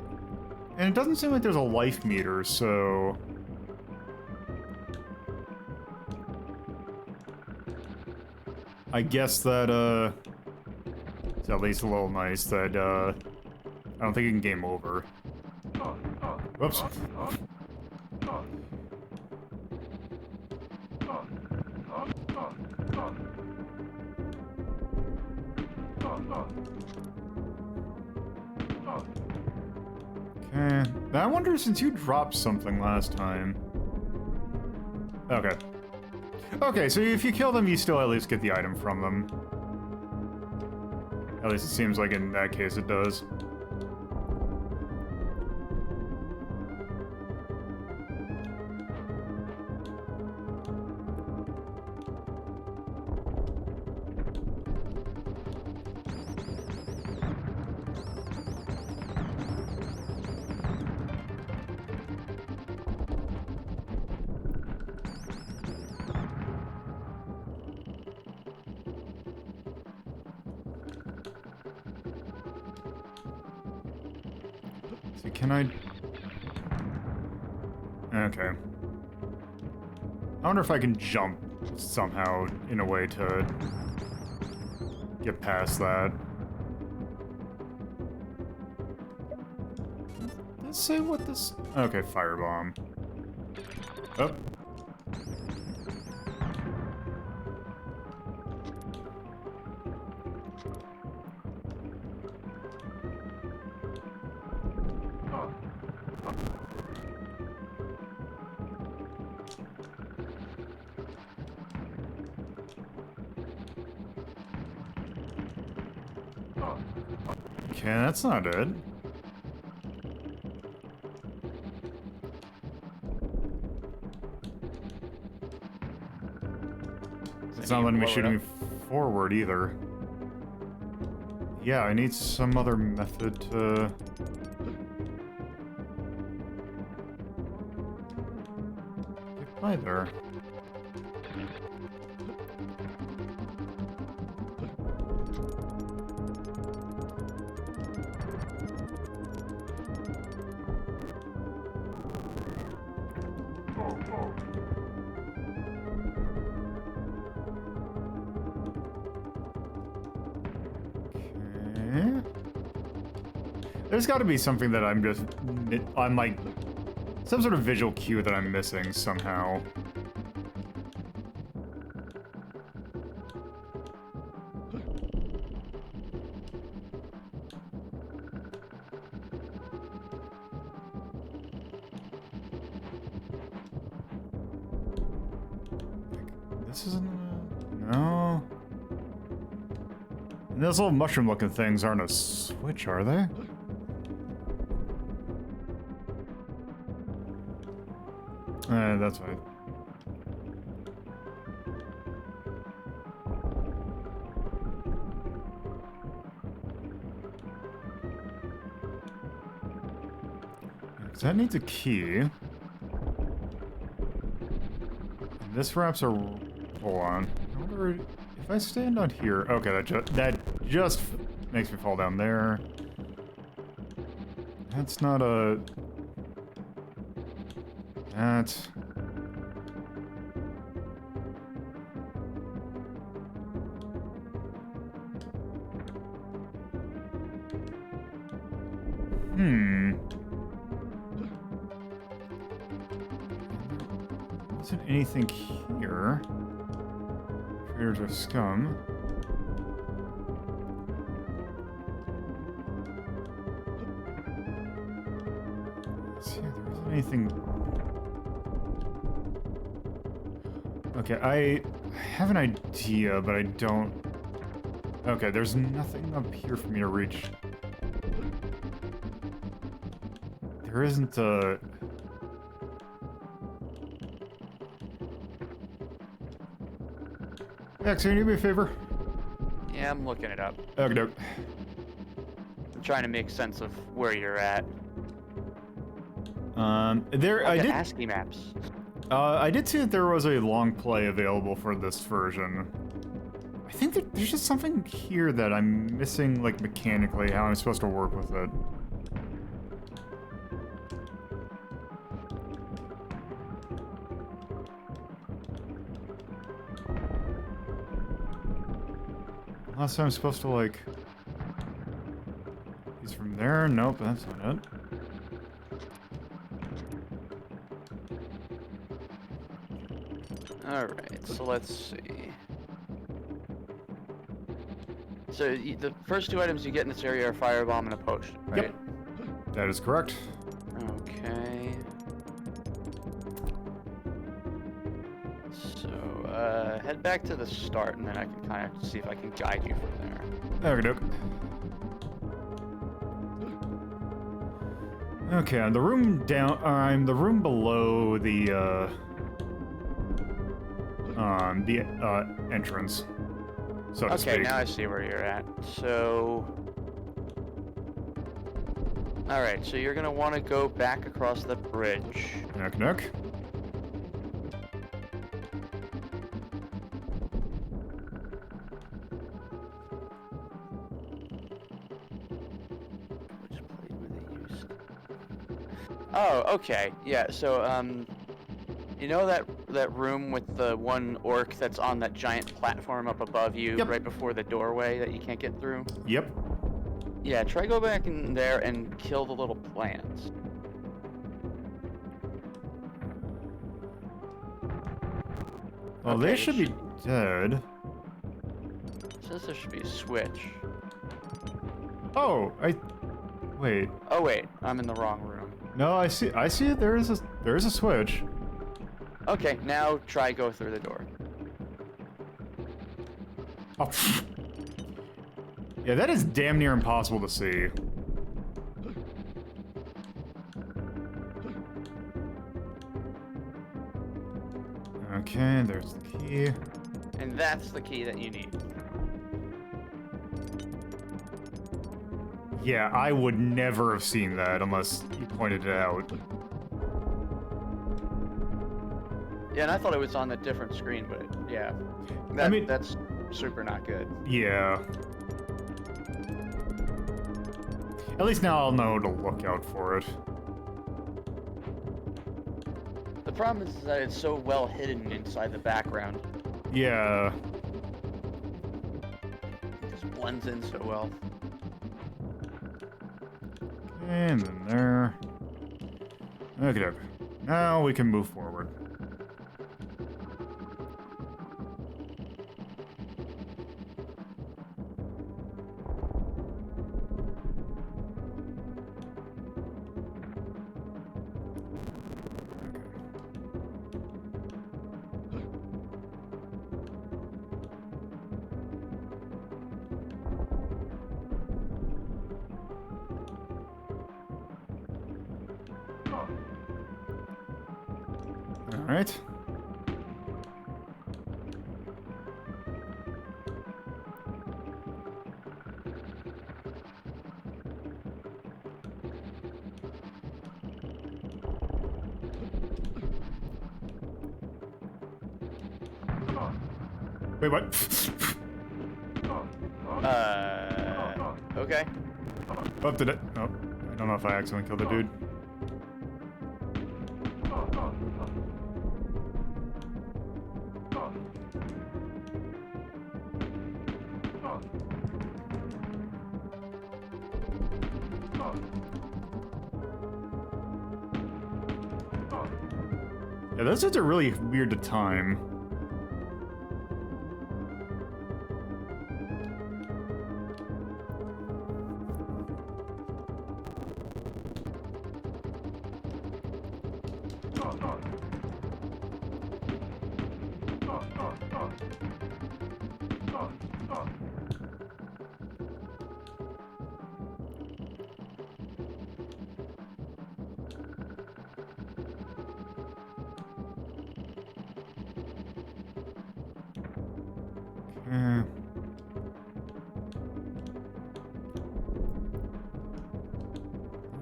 And it doesn't seem like there's a life meter, so... I guess that, it's at least a little nice that, I don't think you can game over. Whoops. Okay. I wonder, since you dropped something last time. Okay. Okay, so if you kill them, you still at least get the item from them. At least it seems like in that case it does. See, can I... Okay. I wonder if I can jump somehow in a way to get past that. Let's say what this... Okay, firebomb. Oh. Okay, that's not it. It's not letting me shoot me forward either. Yeah, I need some other method to... get by there. There's got to be something that I'm like, some sort of visual cue that I'm missing somehow. This isn't no. And those little mushroom-looking things aren't a switch, are they? That's right. Because that needs a key. And this wraps a... Hold on. I wonder if I stand on here... Okay, that just makes me fall down there. That's not a... That's... Isn't anything here? Traders are scum. Let's see, there isn't anything... Okay, I have an idea, but I don't... Okay, there's nothing up here for me to reach. There isn't a... Max, can you do me a favor? Yeah, I'm looking it up. Okay, doke. I'm trying to make sense of where you're at. I did... ASCII maps. I did see that there was a long play available for this version. I think that there's just something here that I'm missing, like, mechanically, how I'm supposed to work with it. Unless I'm supposed to, like... He's from there? Nope, that's not it. Alright, so let's see. So the first two items you get in this area are Firebomb and a Potion, right? Yep. That is correct. head back to the start, and then I can kind of see if I can guide you from there. Okey-doke. Okay, I'm the room down. I'm the room below the entrance, so to speak. Okay, now I see where you're at. So, all right. So you're gonna want to go back across the bridge. Okey-doke. Which plate were they used? Oh, okay. Yeah. So, you know that room with the one orc that's on that giant platform up above you, Yep. right before the doorway that you can't get through? Yep. Yeah. Try go back in there and kill the little plants. Well, Okay, they should be dead. Says there should be a switch. Oh, wait. Oh wait, I'm in the wrong room. No, I see. There is a switch. Okay, now try go through the door. Oh. Yeah, that is damn near impossible to see. Okay, there's the key. And that's the key that you need. Yeah, I would never have seen that unless you pointed it out. Yeah, and I thought it was on a different screen, but yeah. That's super not good. Yeah. At least now I'll know to look out for it. The problem is that it's so well hidden inside the background. Yeah. It just blends in so well. And then there. Okay, now we can move forward. All right. Wait, what? Okay. Oh, did it? Oh, I don't know if I accidentally killed the dude. Yeah, those dudes are really weird to time. Okay.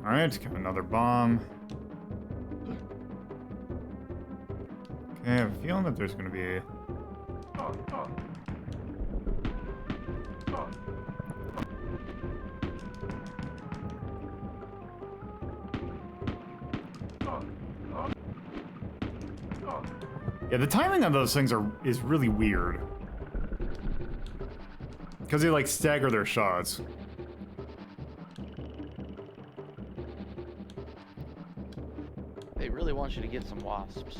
Alright, got another bomb. Okay, I have a feeling that there's gonna be a... Yeah, the timing on those things is really weird. Because they, like, stagger their shots. They really want you to get some wasps.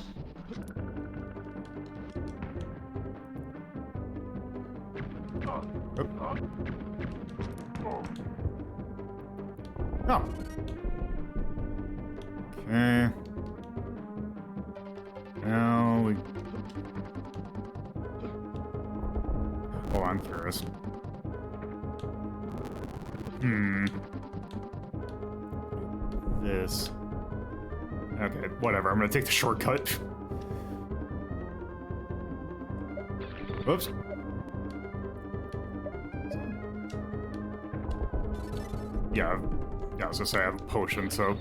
Oh. Okay. Now we... I'm curious. This. Okay, whatever. I'm gonna take the shortcut. Oops. Yeah, I was gonna say I have a potion, so.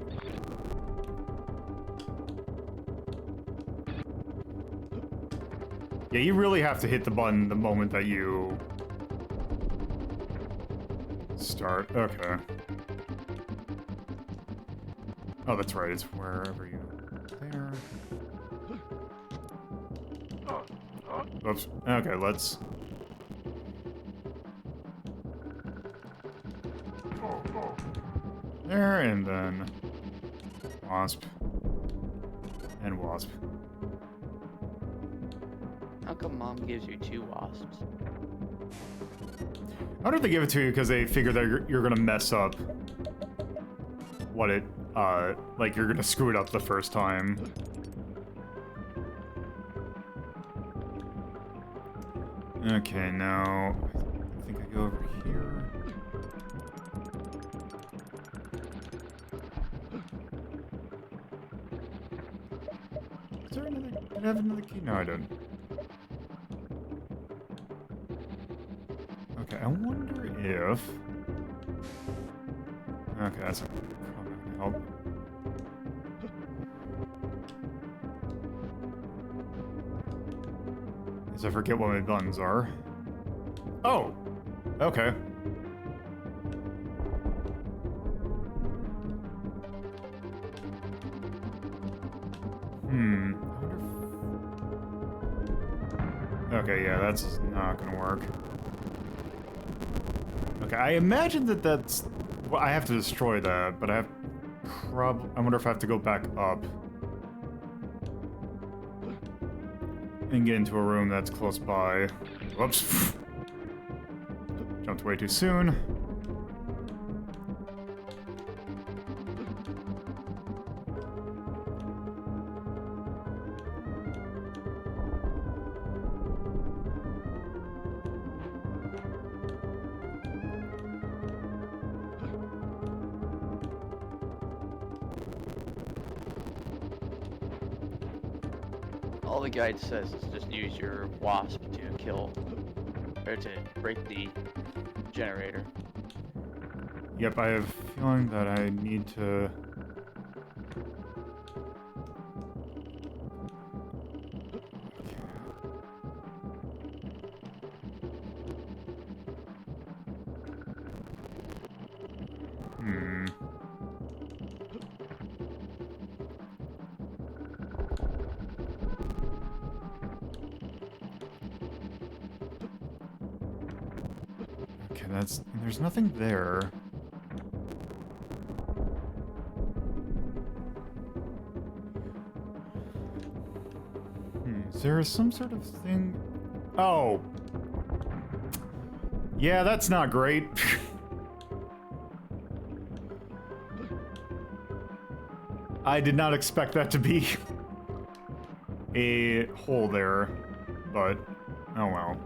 Yeah, you really have to hit the button the moment that you start. Okay. Oh, that's right. It's wherever you. There. Oops. Okay, let's. There, and then wasp and wasp. How come Mom gives you 2 wasps? I wonder if they give it to you because they figure that you're gonna mess up what it, like you're gonna screw it up the first time. Okay, now I think I go over here. Is there another? Did I have another key? No, I didn't. Okay, I wonder if. Okay, that's probably gonna help. Because I forget what my buttons are. Oh! Okay. I wonder if... Okay, yeah, that's not gonna work. Okay, I imagine that that's... Well, I have to destroy that, but I have... I wonder if I have to go back up. And get into a room that's close by. Whoops. Jumped way too soon. All the guide says is just use your wasp to kill, or to break the generator. Yep, I have a feeling that I need to... Okay, that's... There's nothing there. Is there some sort of thing... Oh! Yeah, that's not great. I did not expect that to be a hole there, but oh well.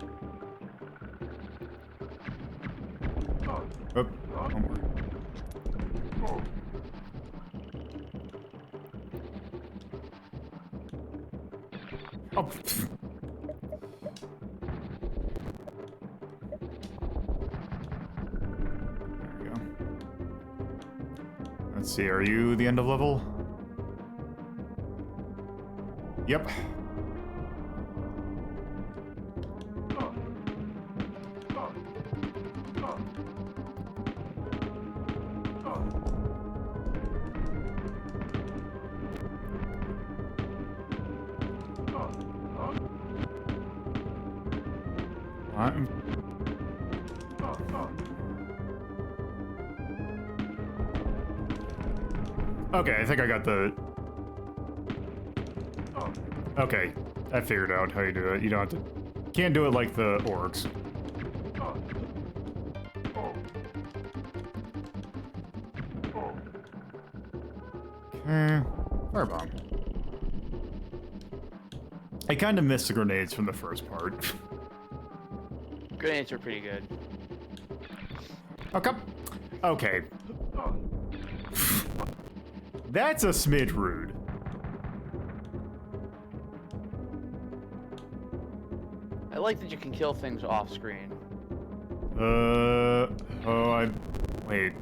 Oh, one more. Oh. Pfft. There we go. Let's see, are you the end of level? Yep. Okay, I think I got the... Okay, I figured out how you do it. You don't have to... Can't do it like the orcs. Okay, firebomb. I kind of missed the grenades from the first part. Grenades are pretty good. Okay. Okay. That's a smidge rude. I like that you can kill things off screen. Wait.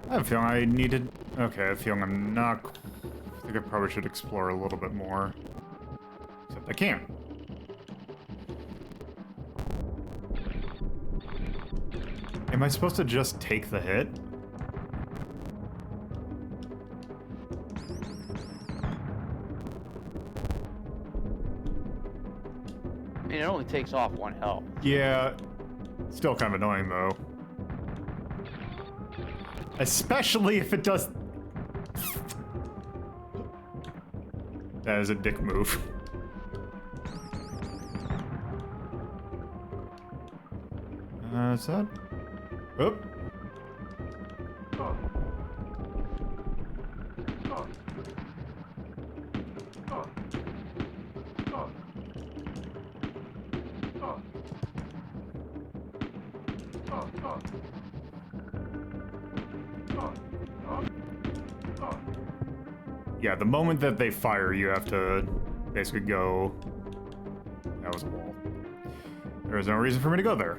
I have a feeling I needed... Okay, I have a feeling I'm not... I think I probably should explore a little bit more. Except I can't. Am I supposed to just take the hit? I mean, it only takes off 1 health. Yeah. Still kind of annoying, though. Especially if it does... That is a dick move. Is that... Oop. Yeah, the moment that they fire, you have to basically go... That was a wall. There was no reason for me to go there.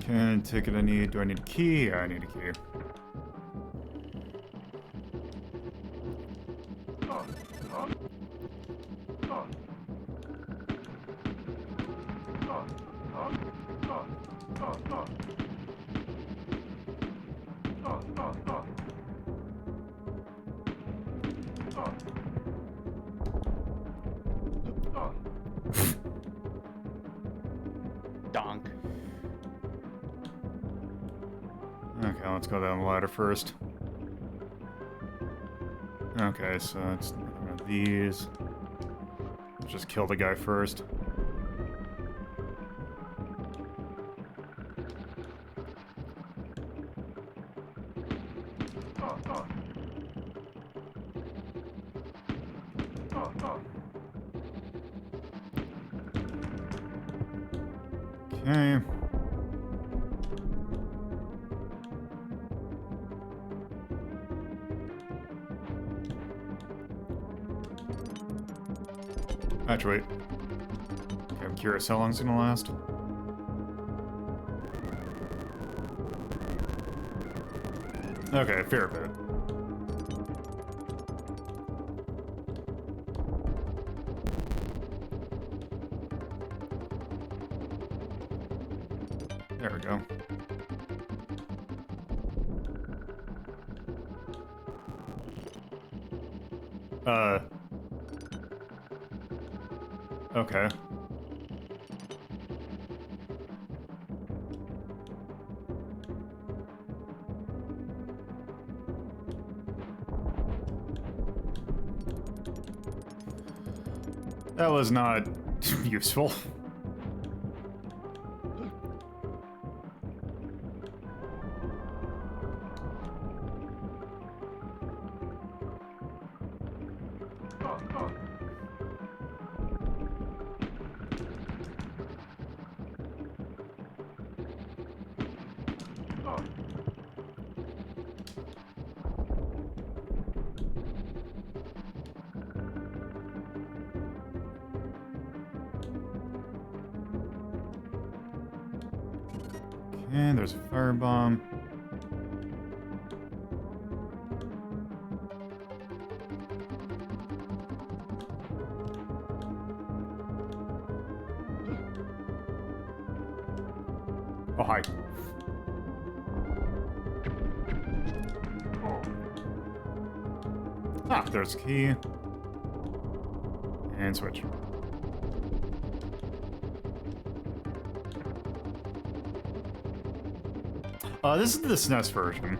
Okay, ticket I need. Do I need a key? Yeah, I need a key. Donk. Okay, let's go down the ladder first. Okay, so it's one of these. Let's just kill the guy first. Okay. Actually, wait. Okay, I'm curious how long it's gonna last. Okay, fair bit. There we go. Okay. That was not useful. And there's a firebomb. Oh, hi. Ah, there's a key. And switch. This is the SNES version.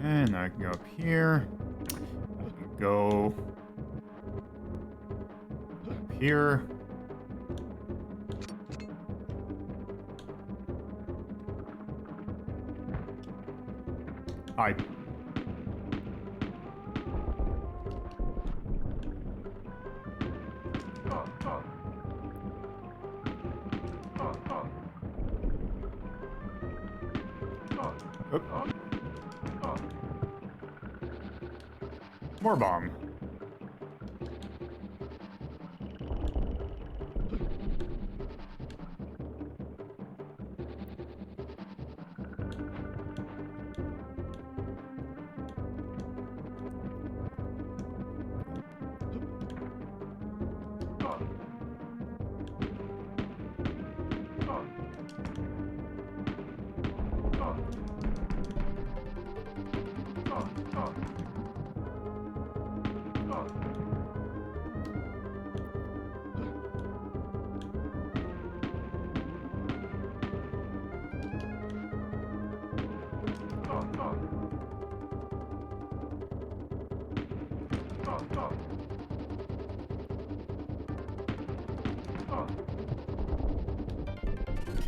Okay, now I can go up here. I can go up here. Hi. Oop. More bomb.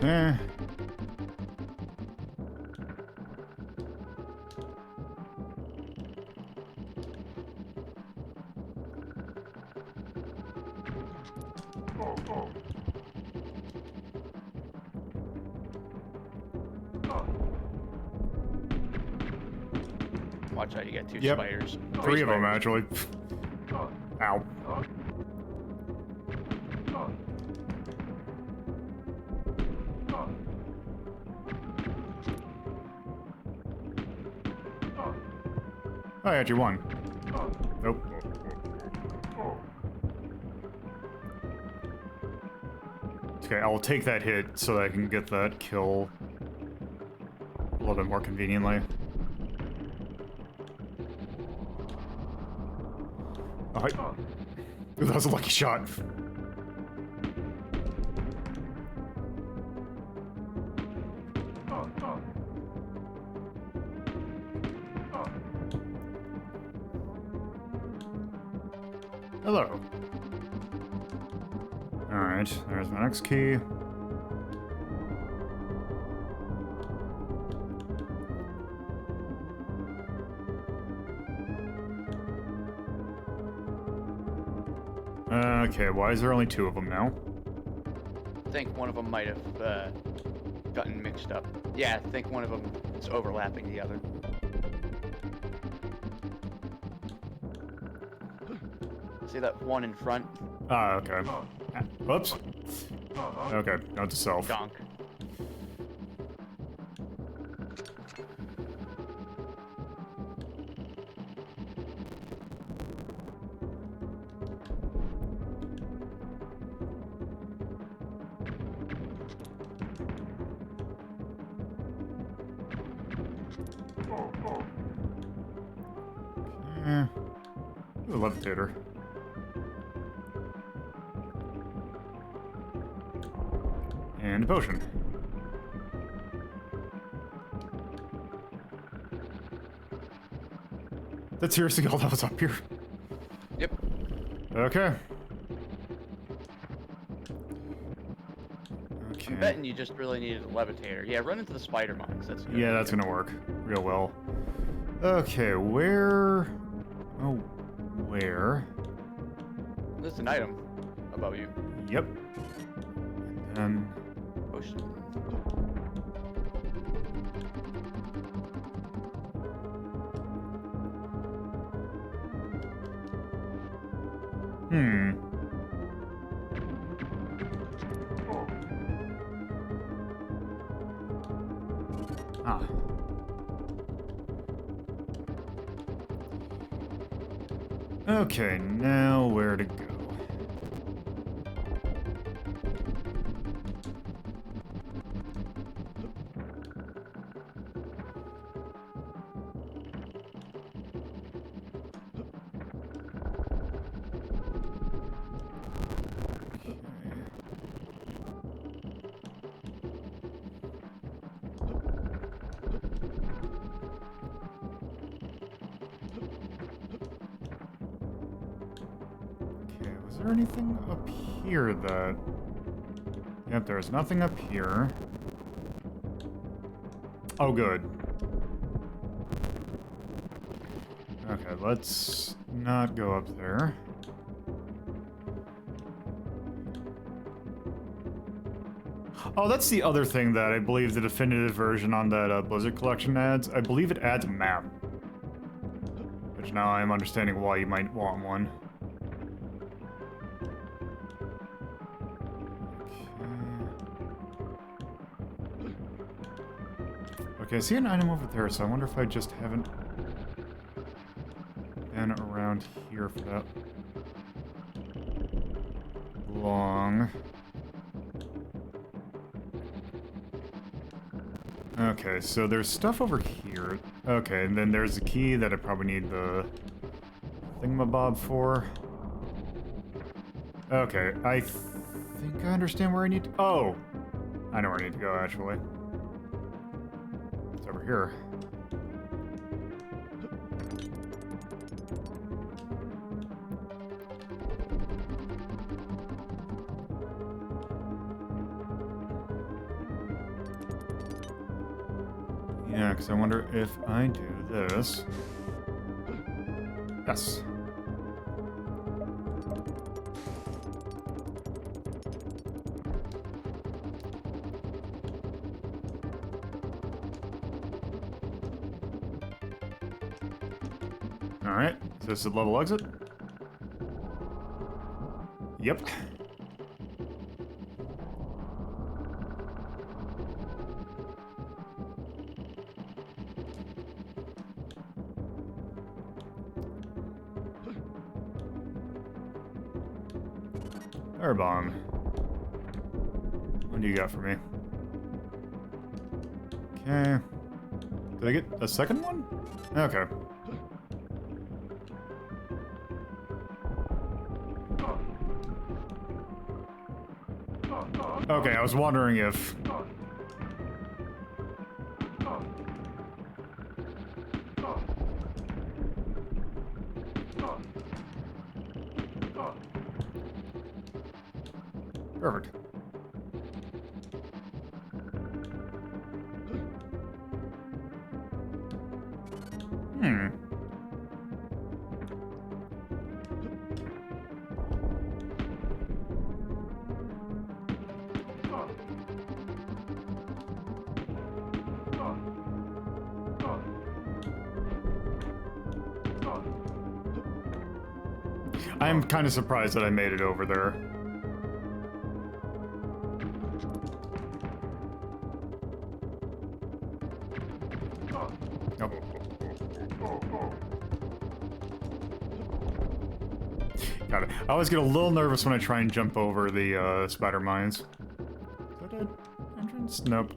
Okay. Watch out, you got two Yep. spiders. Three of them, spiders. actually. Ow. I got you one. Nope. Okay, I'll take that hit so that I can get that kill a little bit more conveniently. Oh, ooh, that was a lucky shot. Hello. Alright, there's my next key. Okay, why is there only two of them now? I think one of them might have gotten mixed up. Yeah, I think one of them is overlapping the other. See that one in front? Ah, okay. Whoops. Okay, note to self. Donk. Ooh, levitator. And a potion. That's seriously all that was up here. Yep. Okay. I'm betting you just really needed a levitator. Yeah, run into the spider mines. That's good. Yeah, that's gonna work real well. Okay, where? Oh, where? There's an item above you. Yep. And Ocean. hmm. Ah. Okay, now where to go? there anything up here that... Yep, there's nothing up here. Oh, good. Okay, let's not go up there. Oh, that's the other thing that I believe the definitive version on that Blizzard collection adds. I believe it adds a map. Which now I'm understanding why you might want one. Okay, I see an item over there, so I wonder if I just haven't been around here for that long. Okay, so there's stuff over here. Okay, and then there's a key that I probably need the thingamabob for. Okay, I think I understand where I need to... Oh! I know where I need to go, actually. It's over here. Yeah, because I wonder if I do this... Yes. Alright, is this a level exit? Yep. Air bomb. What do you got for me? Okay. Did I get a second one? Okay. Okay, I was wondering if... Perfect. Hmm. I'm kind of surprised that I made it over there. Nope. Got it. I always get a little nervous when I try and jump over the spider mines. Is that an entrance? Nope.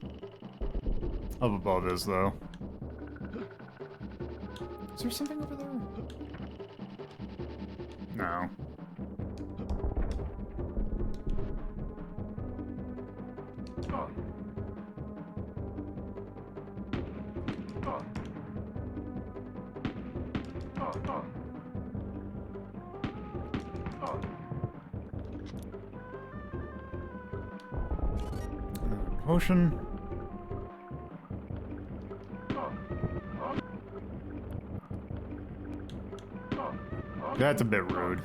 Up above is, though. Is there something over there? No. Potion. That's a bit rude.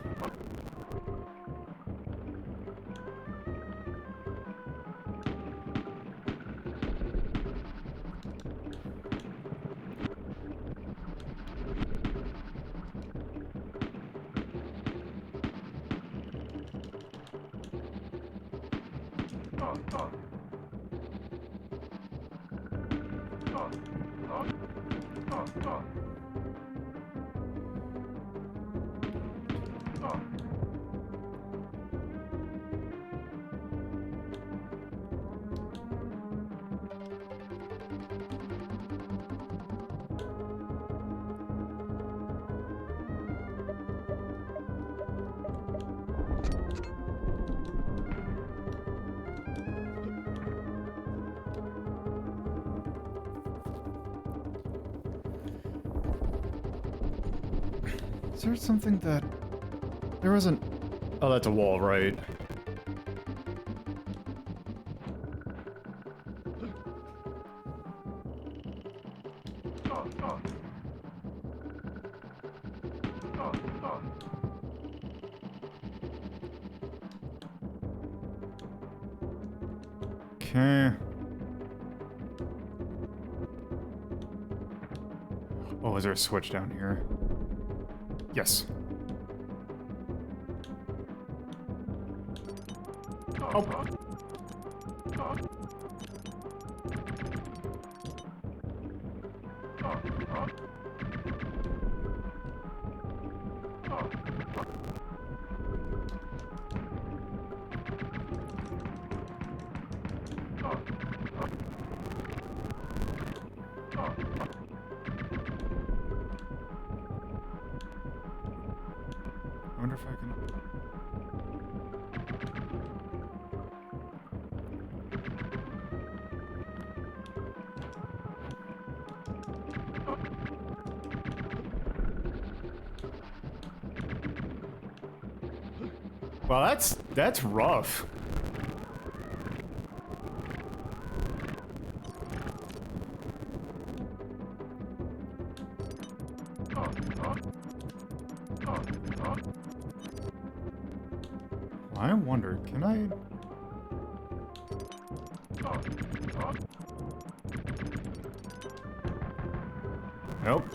Is there something that... There wasn't Oh, that's a wall, right? Okay. Oh, is there a switch down here? Yes. Oh. I wonder if I can... Well, that's rough. I wonder, can I... Nope.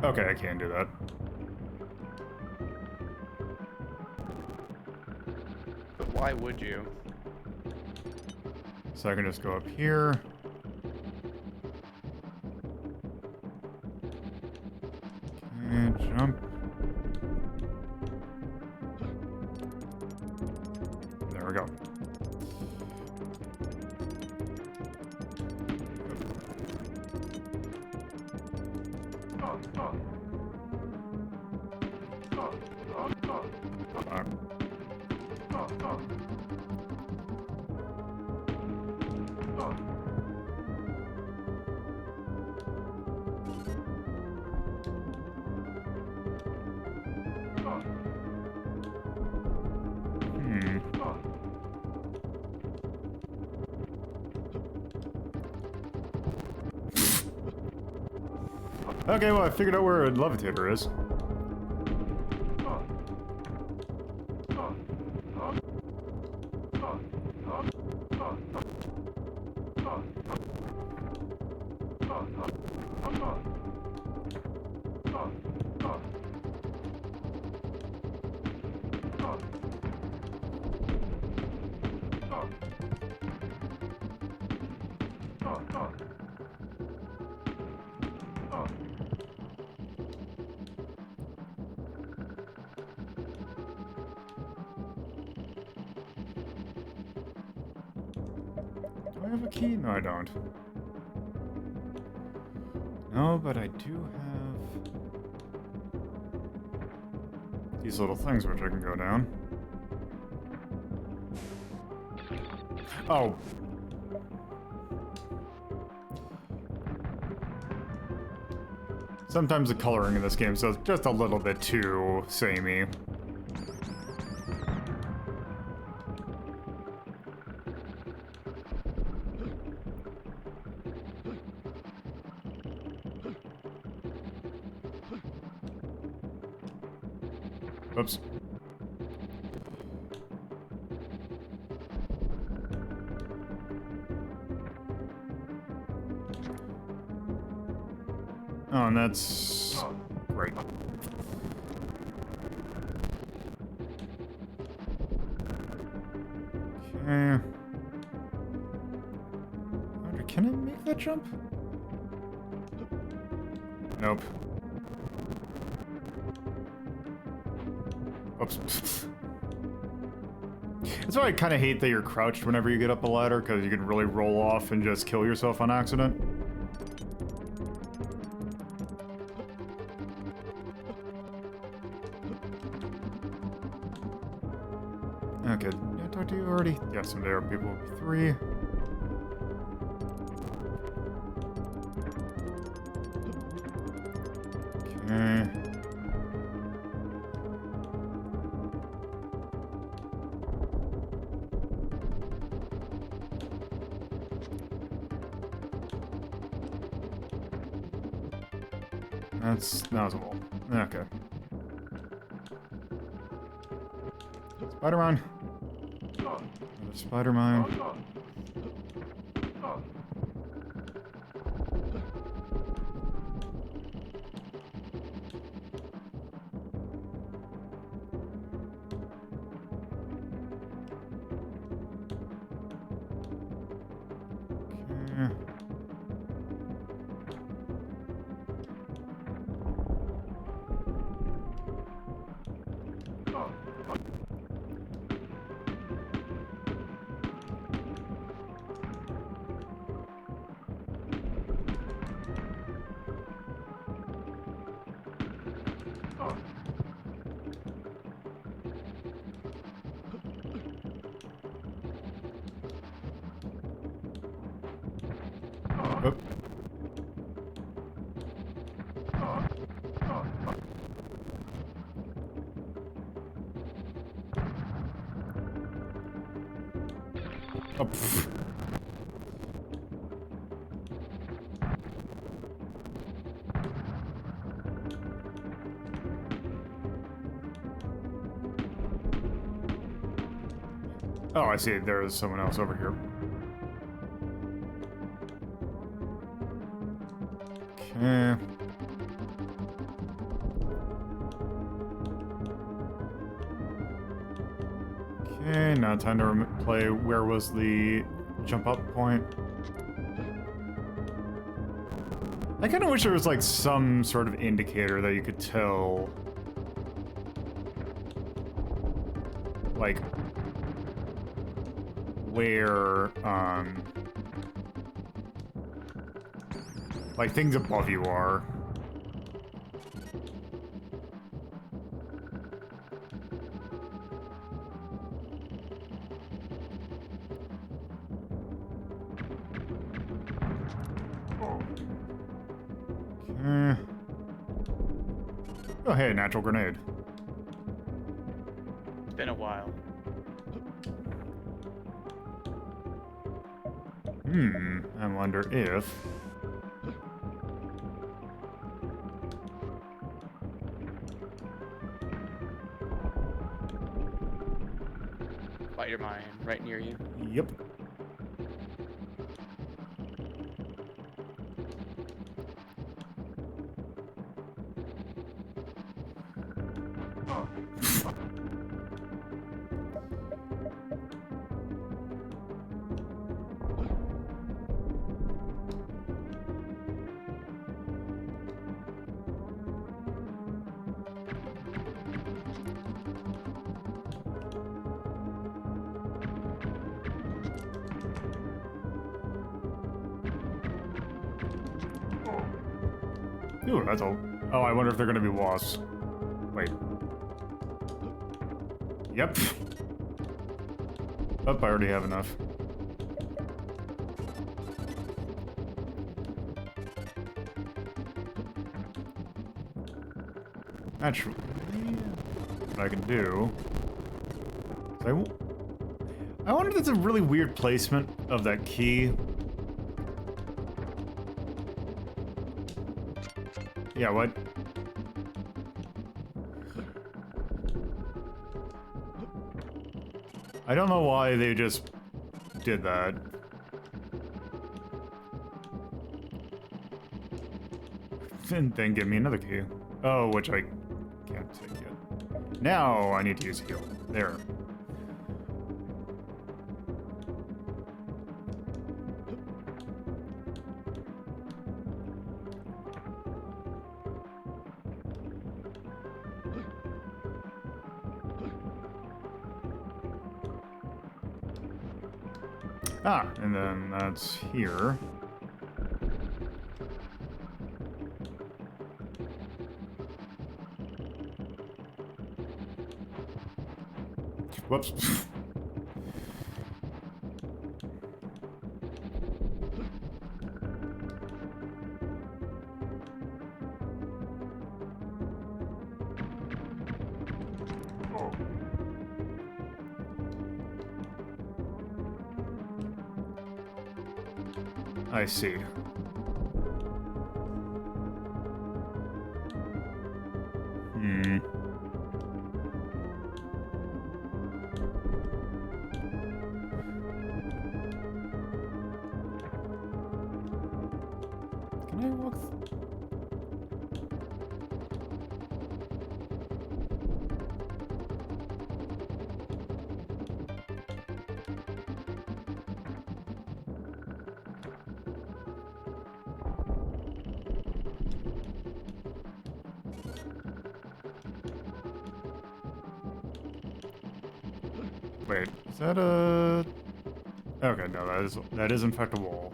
Okay, I can't do that. But why would you? So I can just go up here. And jump. There we go. Okay, well, I figured out where a levitator is. Do I have a key? No, I don't. No, but I do have these little things which I can go down. Oh. Sometimes the coloring in this game is just a little bit too samey. Oops. Oh, and that's great. Okay. Can I make that jump? Nope. Oops. That's why I kind of hate that you're crouched whenever you get up a ladder, because you can really roll off and just kill yourself on accident. Okay, did I talk to you already? Yeah, someday our people will be 3. Okay. That was a wall. Okay. Spider-Man. Another Spider-Man. Okay. Oop. Oh, pff. Oh, I see. There is someone else over here. Okay. Okay, now time to play where was the jump up point. I kind of wish there was like some sort of indicator that you could tell, like, where, like things above you are. Okay. Oh, hey, natural grenade. It's been a while. I wonder if... Spider-Man right near you. Yep. Ooh, that's a... Oh, I wonder if they're gonna be wasps. Wait. Yep. Oh, I already have enough. Actually, what I can do... I wonder if that's a really weird placement of that key. Yeah, what? I don't know why they just did that. And then give me another key. Oh, which I can't take yet. Now I need to use heal. There. Ah, and then that's here. Whoops. I see. Hmm. Can I walk? Wait, is that a... Okay, no, that is in fact a wall.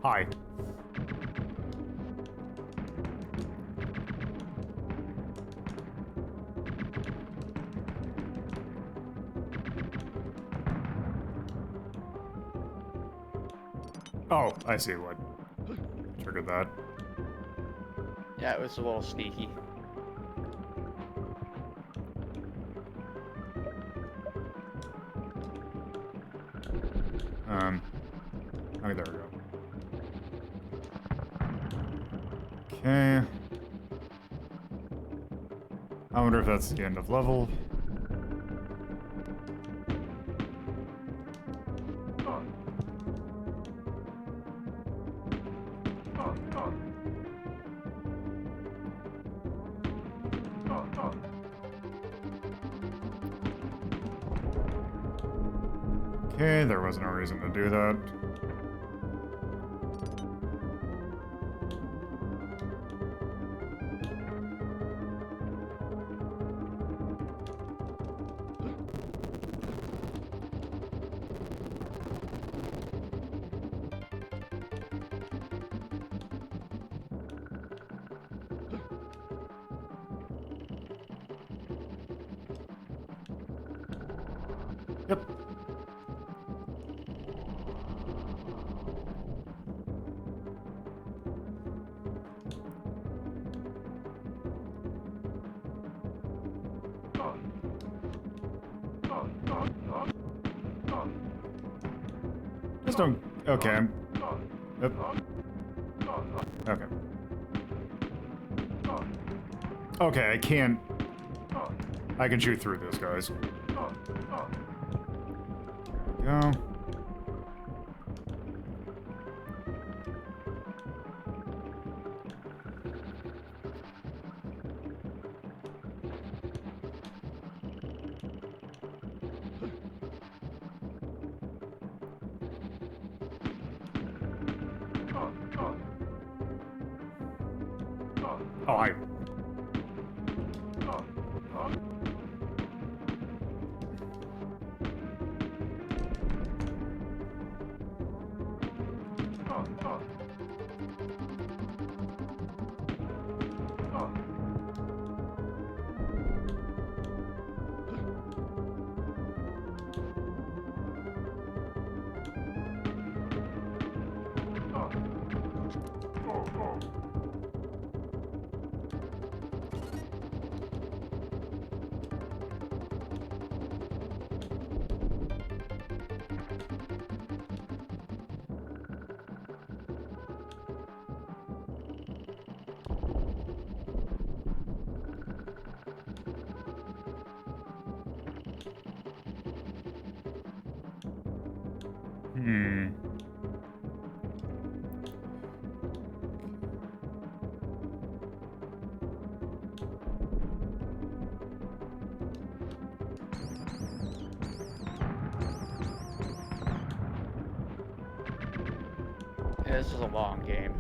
Hi. Oh, I see what triggered that. Yeah, it was a little sneaky. Okay, there we go. Okay. I wonder if that's the end of level. Okay, there was no reason to do that. Yep. Just don't... Okay, Yep. Okay. Okay, I can't... I can shoot through this, guys. There we go. Oh, I... Hmm. Yeah, this is a long game.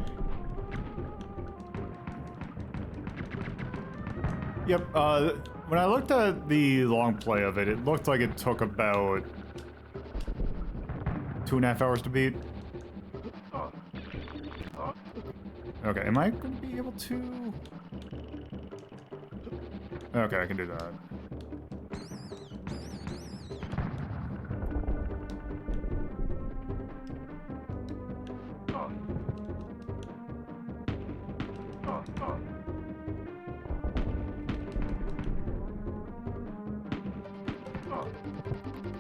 Yep, when I looked at the long play of it, it looked like it took about 2.5 hours to beat. Okay, am I going to be able to... Okay, I can do that.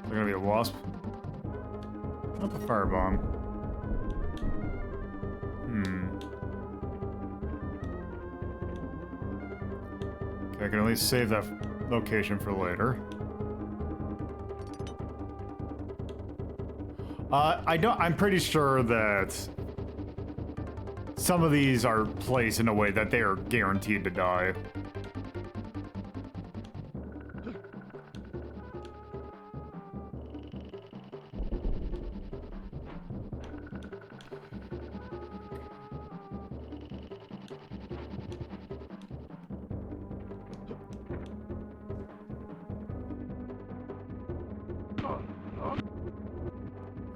Is there gonna be a wasp? Not the firebomb. Okay, I can at least save that location for later. I'm pretty sure that some of these are placed in a way that they are guaranteed to die.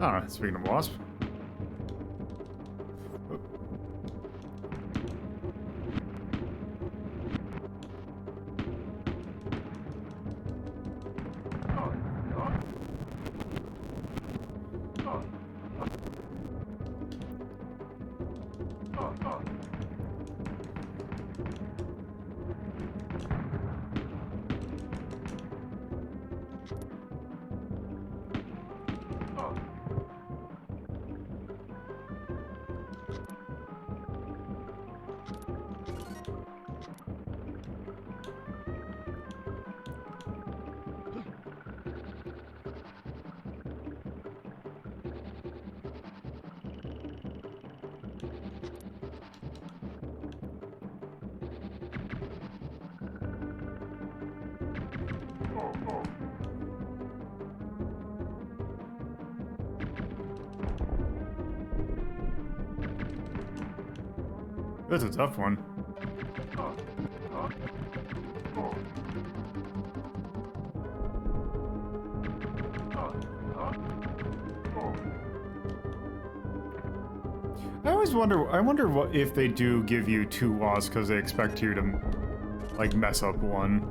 Ah, speaking of wasp. That's a tough one. I wonder what if they do give you 2 wasps because they expect you to, like, mess up one.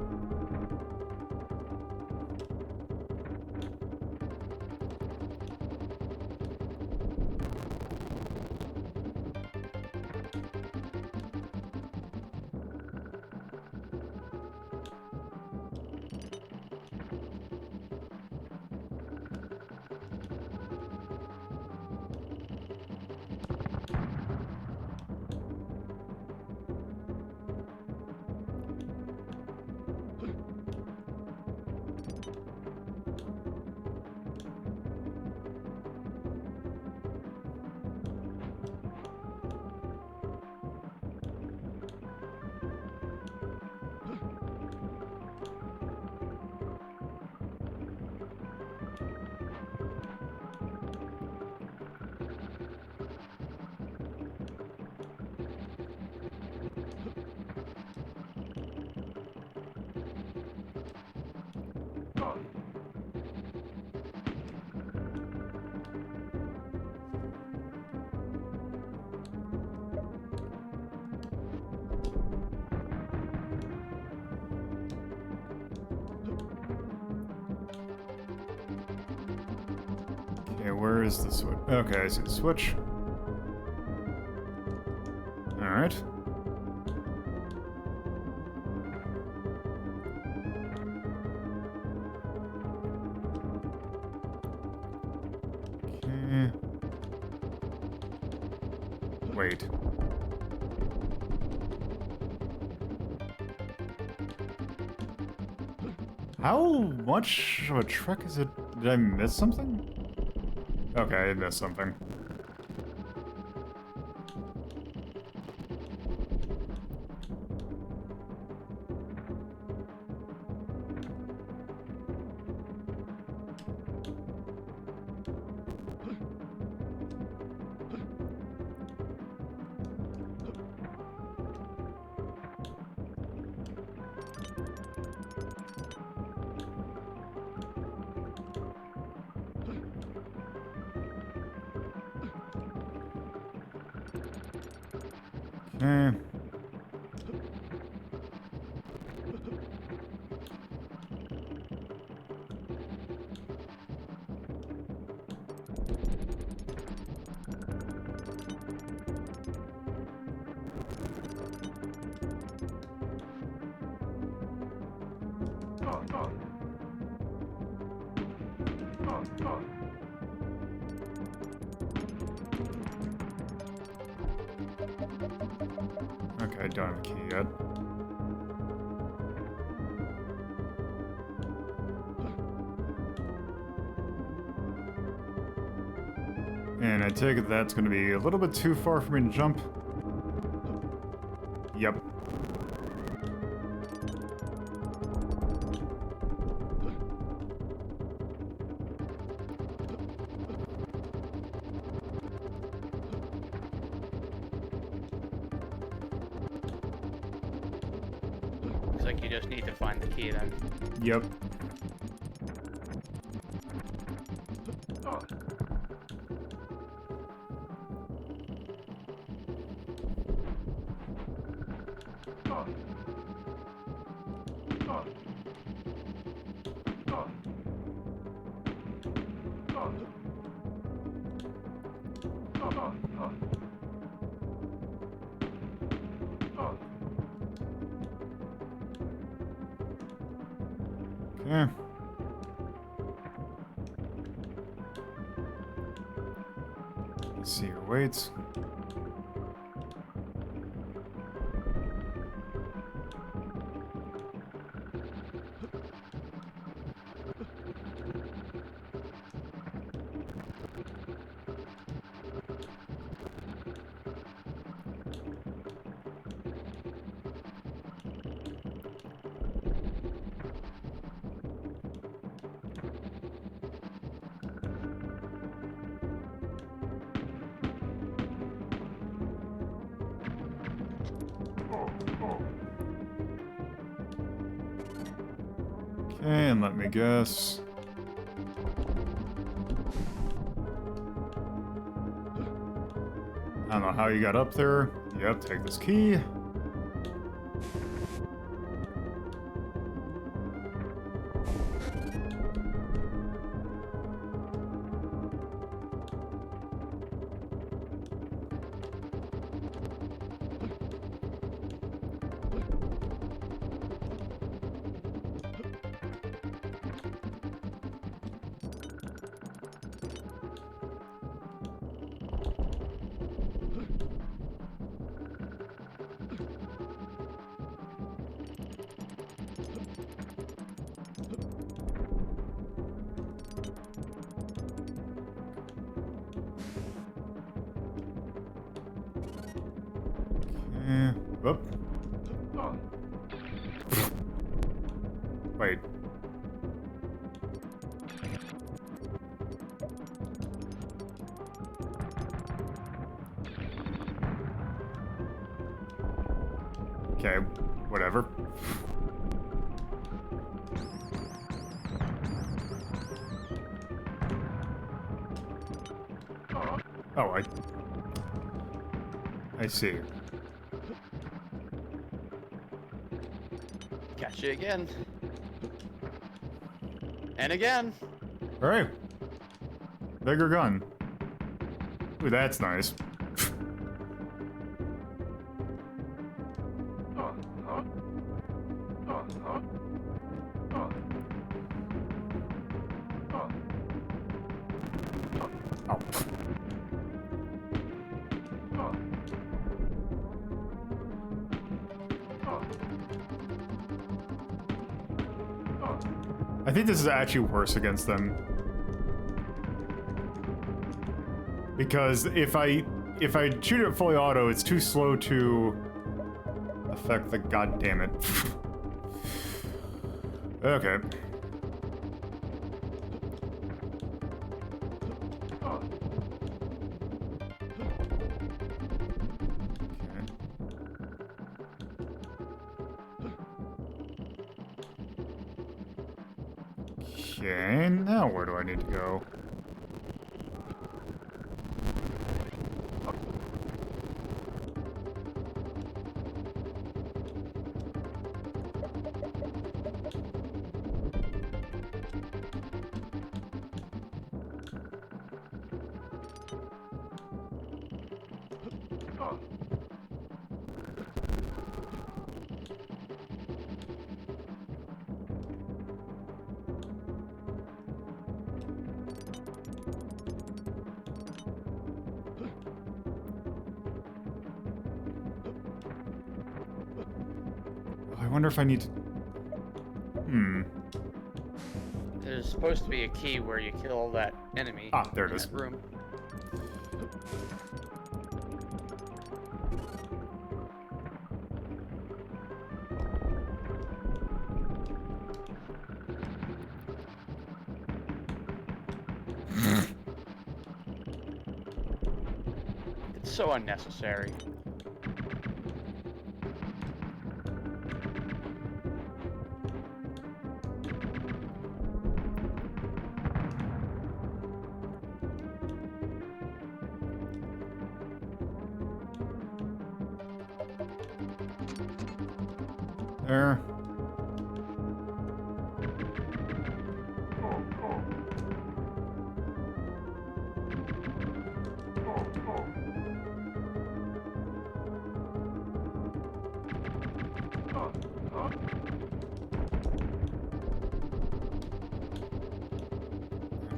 Okay, where is the switch? Okay, I see the switch. Alright. Okay. Wait. How much of a trek is it? Did I miss something? Okay, I missed something. Okay. gotten a key yet. And I take it that's going to be a little bit too far for me to jump. Yep. Looks like you just need to find the key then. Yep. Okay. Let's see your weights. Okay, and let me guess. I don't know how you got up there. Yep, take this key. Whoop. Wait. Okay, whatever. Oh, I see. Catch you again. And again. Alright. Bigger gun. Ooh, that's nice. Oh. I think this is actually worse against them. Because if I shoot it fully auto, it's too slow to affect the goddammit. Okay. Okay, now where do I need to go? wonder if I need to... Hmm. There's supposed to be a key where you kill that enemy. Ah, there it in is. that room. It's so unnecessary. There.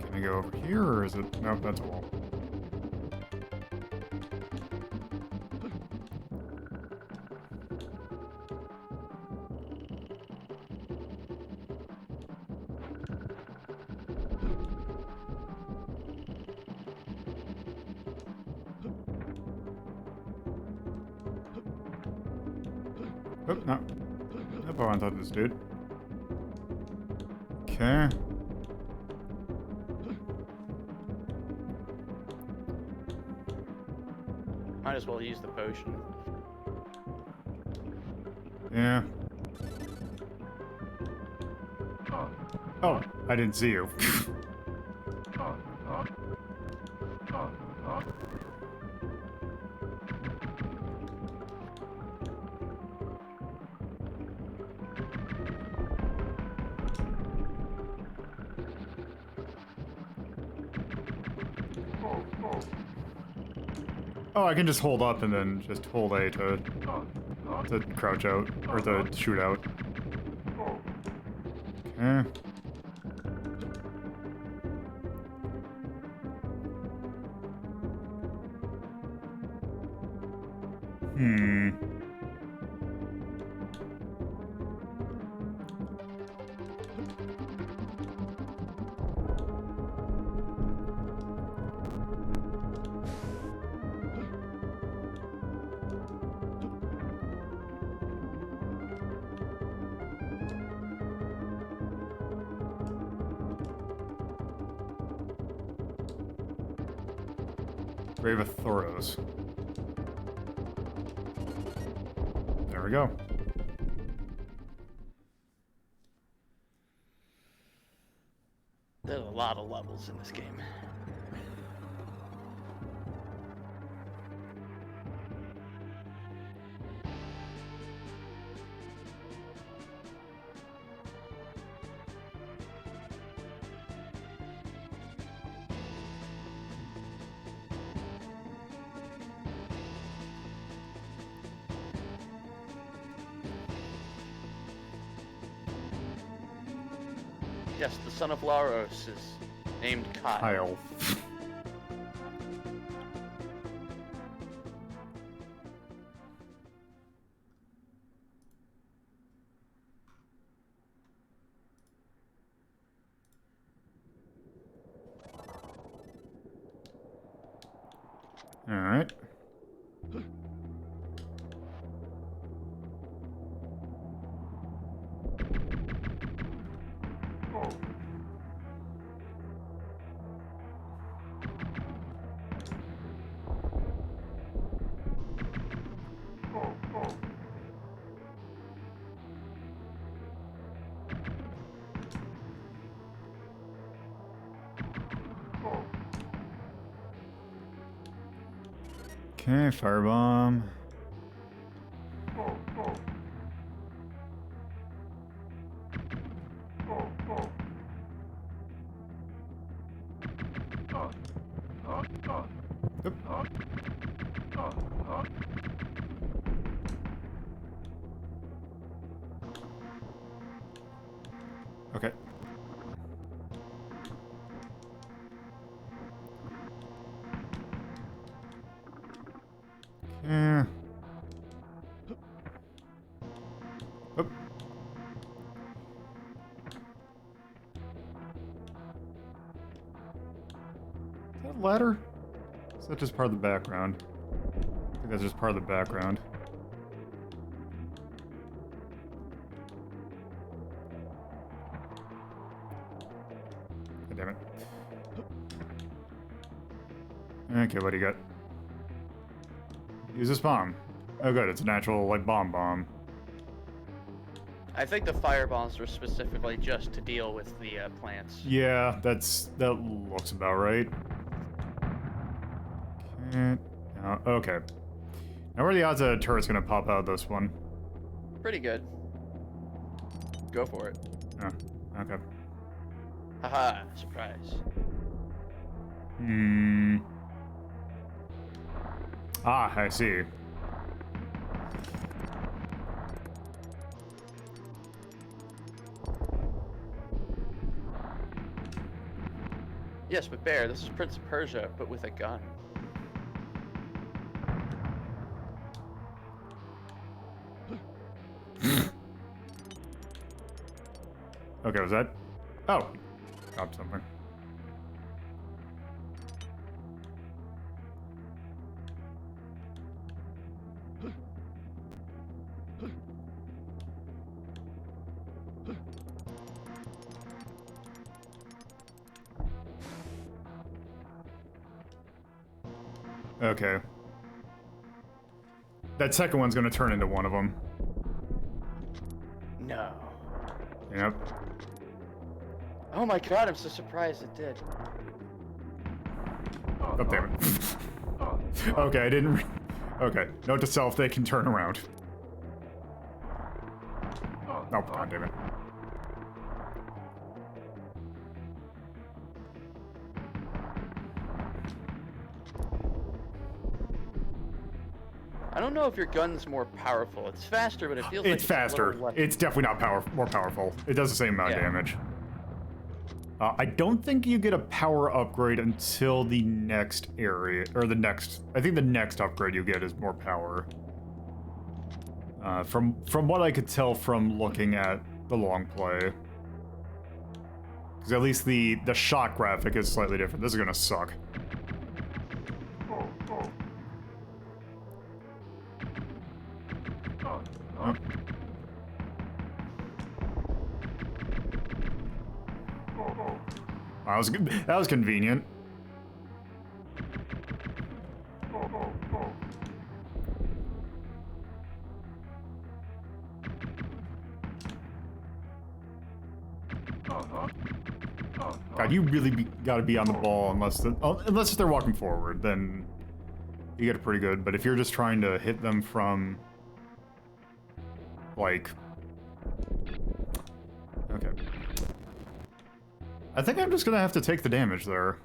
Can I go over here, or is it... Nope, that's a wall. Oh, no. Nope, I want to touch this dude. Okay. Might as well use the potion. Yeah. Oh, I didn't see you. Oh, I can just hold up and then just hold A to crouch out, or to shoot out. Okay. Hmm. Grave of Thoros. There we go. There's a lot of levels in this game. Yes, the son of Laros is named Kyle. Kyle. All right. Okay, firebomb. Yep. Okay. Yeah. Oh. that a ladder? Is that just part of the background? I think that's just part of the background. God damn it. Okay, what do you got? Use this bomb. Oh good, it's a natural, like, bomb. I think the fireballs were specifically just to deal with the plants. Yeah, that looks about right. Okay. Now what are the odds that a turret's gonna pop out of this one? Pretty good. Go for it. Oh, okay. Haha, surprise. Ah, I see. Yes, but Bear, this is Prince of Persia, but with a gun. Okay, was that? Oh, dropped something. Okay. That second one's gonna turn into one of them. No. Yep. Oh my god, I'm so surprised it did. Oh, damn it. Okay, I didn't... Okay, note to self, they can turn around. Oh, god damn it. I don't know if your gun's more powerful. It's faster, but it feels like It's faster. It's definitely not more powerful. It does the same amount of damage. I don't think you get a power upgrade until the next area, or the next... I think the next upgrade you get is more power. From what I could tell from looking at the long play. Because at least the shot graphic is slightly different. This is gonna suck. Oh. That was good. That was convenient. God, you really gotta be on the ball unless they're walking forward, then you get it pretty good. But if you're just trying to hit them from, like, okay. I think I'm just gonna have to take the damage there.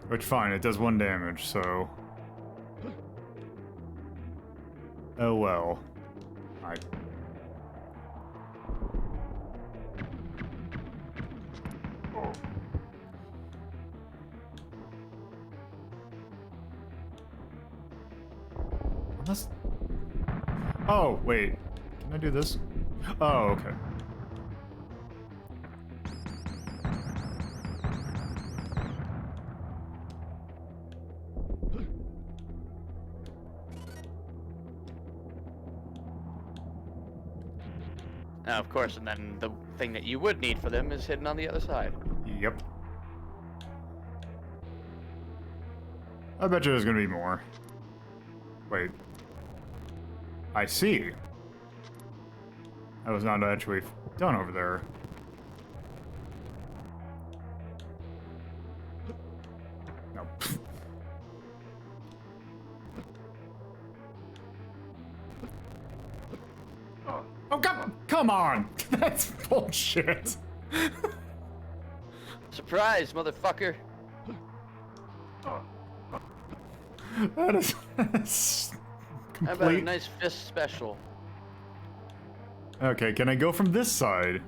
Which, fine, it does 1 damage, so... Oh well. Unless... Oh, wait. Can I do this? Oh, okay. Now, of course, and then the thing that you would need for them is hidden on the other side. Yep. I bet you there's gonna be more. Wait. I see. I was not actually done over there. No. Oh, come on! That's bullshit. Surprise, motherfucker! That's How about a nice fist special? Okay, can I go from this side?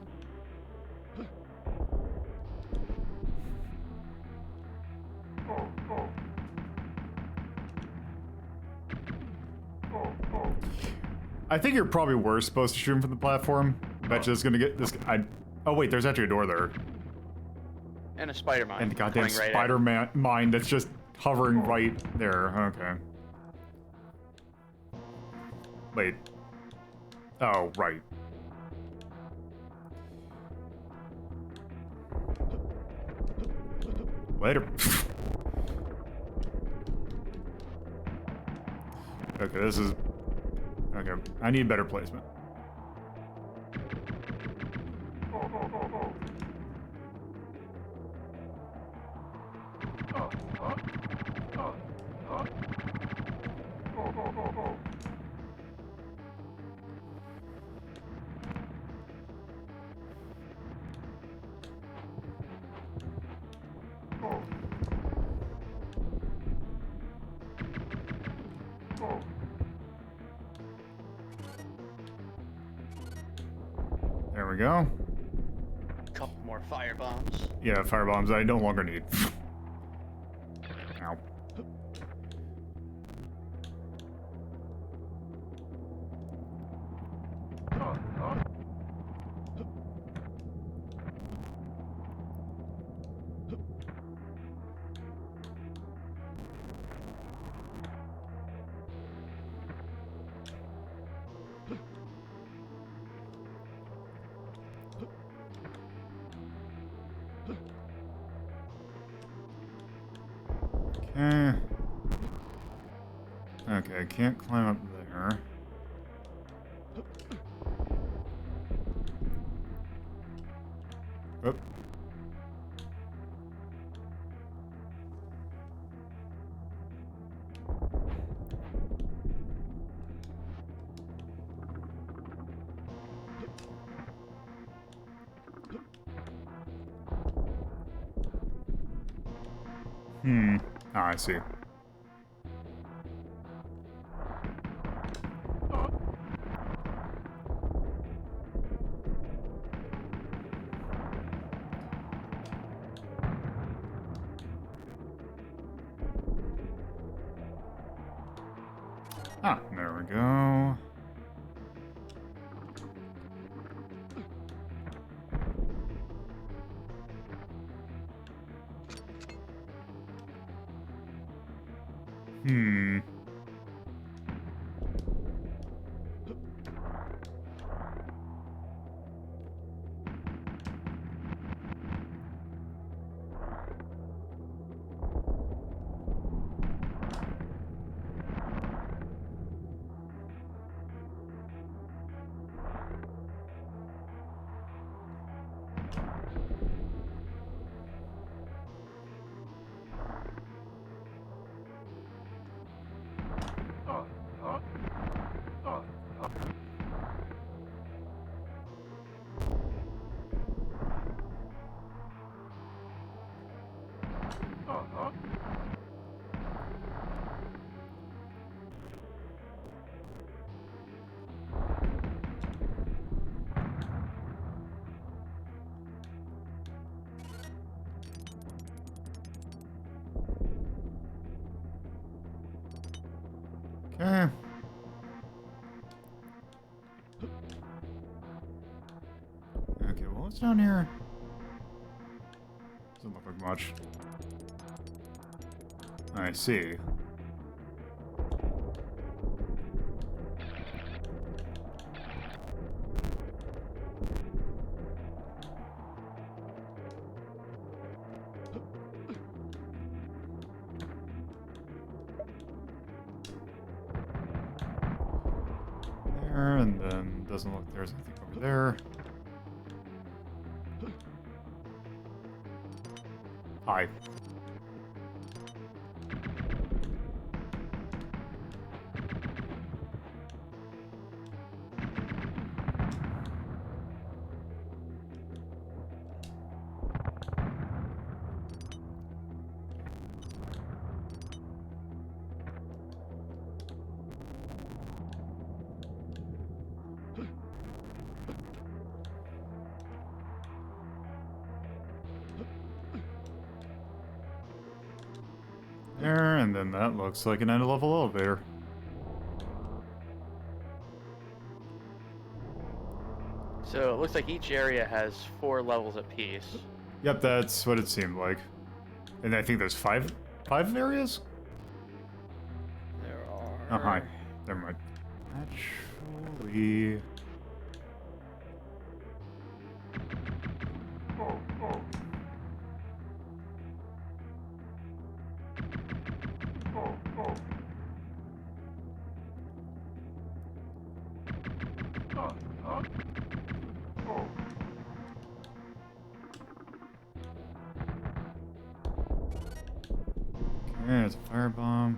I think you're probably worse supposed to shoot him from the platform. Bet you this is gonna get this. Oh wait, there's actually a door there. And a spider mine. And the goddamn coming right at spider me. mine that's just hovering right there. Okay. Wait. Oh, right. Later. Okay, this is... Okay, I need better placement. There we go. Couple more fire bombs. Yeah, firebombs I no longer need. Ow. Okay. Okay, can't climb up there. Oop. Ah, I see. Ah, there we go. Hmm. Okay. Okay, well, what's down here? Doesn't look like much. I see. There, and then doesn't look there's anything over there. Hi. There, and then that looks like an end-level elevator. So it looks like each area has 4 levels apiece. Yep, that's what it seemed like. And I think there's five areas? There are... Oh, hi. Never mind. Actually... Okay, it's a firebomb.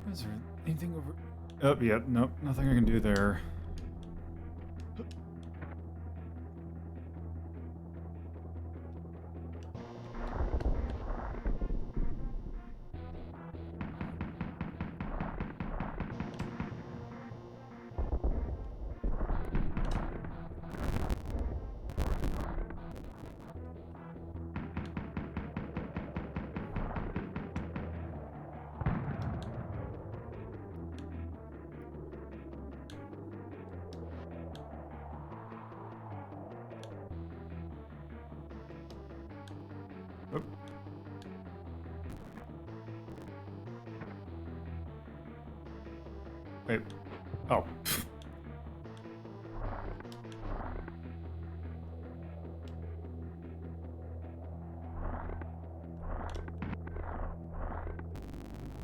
Is there anything over... Oh, yep, nope, nothing I can do there. Oh. Wait. Oh.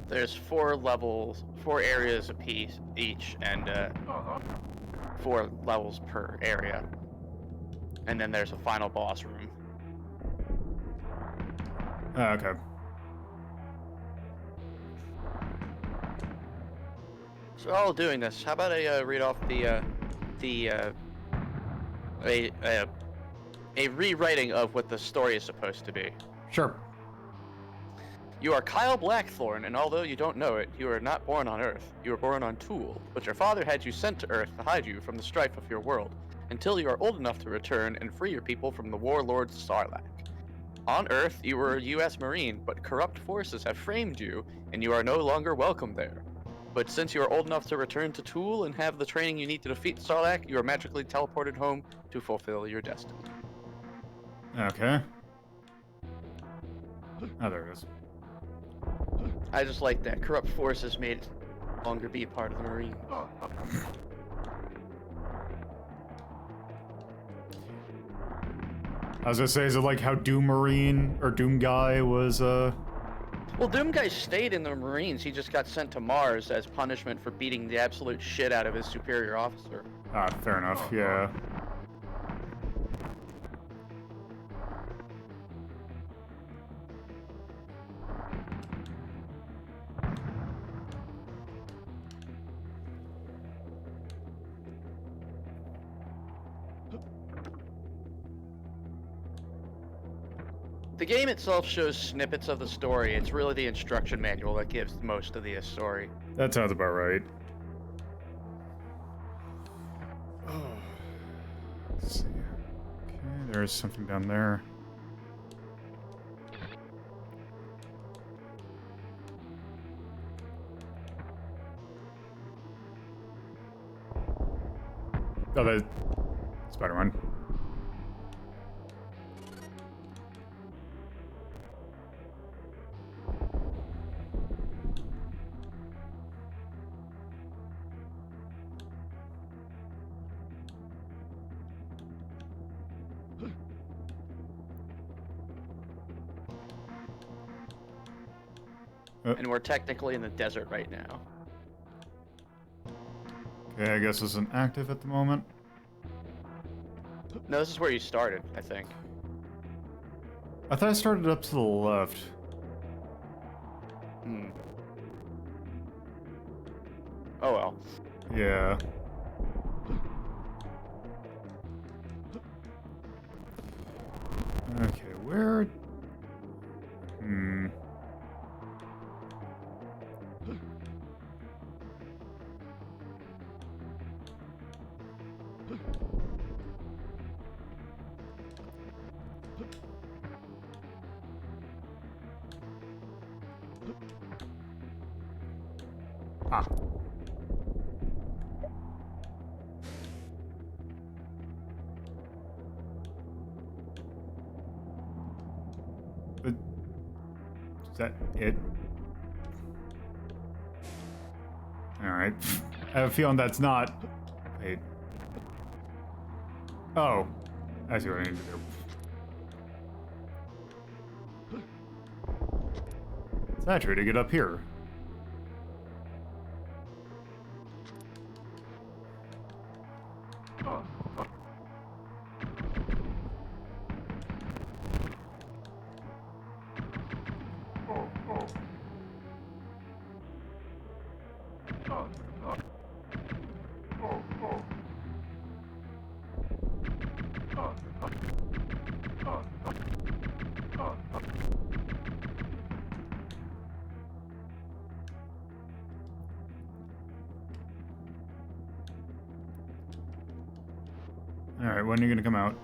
There's 4 levels, 4 areas apiece each, and 4 levels per area. And then there's a final boss room. Okay. So while doing this, how about I read off a rewriting of what the story is supposed to be. Sure. You are Kyle Blackthorne, and although you don't know it, you are not born on Earth. You were born on Tool, but your father had you sent to Earth to hide you from the strife of your world, until you are old enough to return and free your people from the warlord Sarlacc. On Earth, you were a U.S. Marine, but corrupt forces have framed you, and you are no longer welcome there. But since you are old enough to return to Tool and have the training you need to defeat Sarlacc, you are magically teleported home to fulfill your destiny. Okay. Oh, there it is. I just like that. Corrupt forces made it no longer be part of the Marine. I was gonna say, is it like how Doom Marine or Doom Guy was, Well, Doom Guy stayed in the Marines. He just got sent to Mars as punishment for beating the absolute shit out of his superior officer. Ah, fair enough, yeah. The game itself shows snippets of the story. It's really the instruction manual that gives most of the story. That sounds about right. Let's see. Okay, there's something down there. thought I... Spider-Man. And we're technically in the desert right now. Okay, I guess it's active at the moment. No, this is where you started, I think. I thought I started up to the left. Hmm. Oh well. Yeah. Okay, where... Hmm... Ah. But... Is that it? Alright. I have a feeling that's not... Wait. Oh. I see what I need to do. It's actually to get up here. Alright, when are you gonna come out?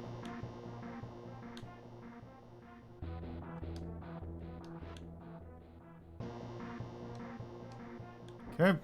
Okay.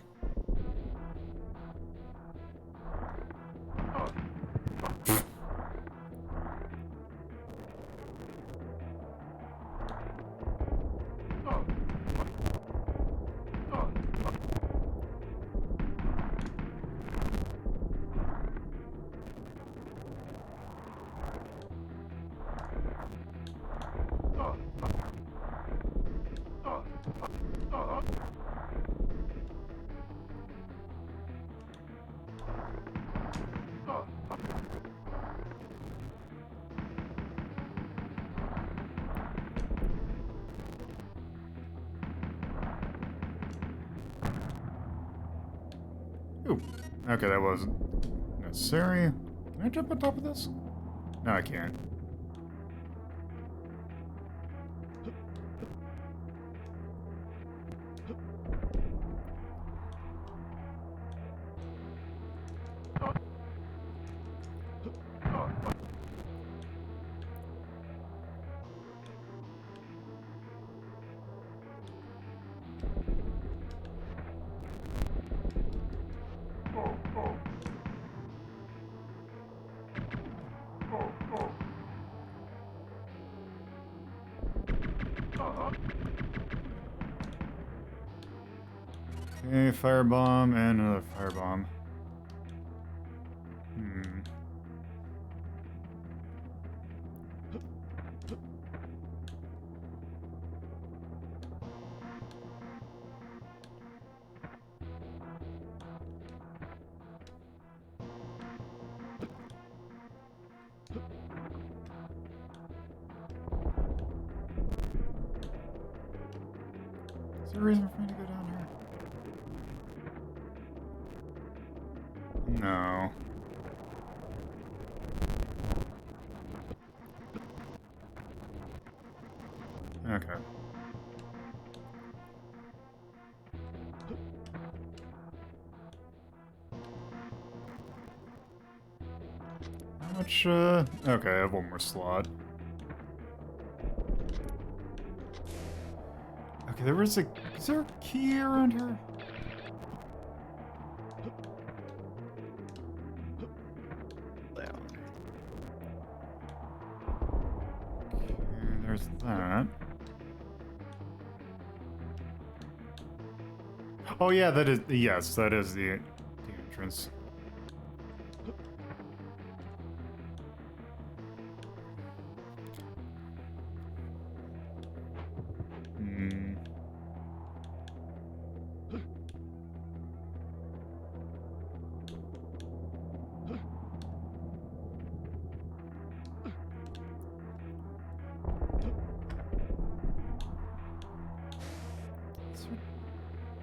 Ooh. Okay, that wasn't necessary. Can I jump on top of this? No, I can't. Okay, firebomb and another firebomb. Hmm. Is there a reason for me to go down here? No. Okay. How much, okay, I have one more slot. Okay, there was a... Is there a key around here? there's that. Oh yeah, that is, yes, that is the entrance. Hmm.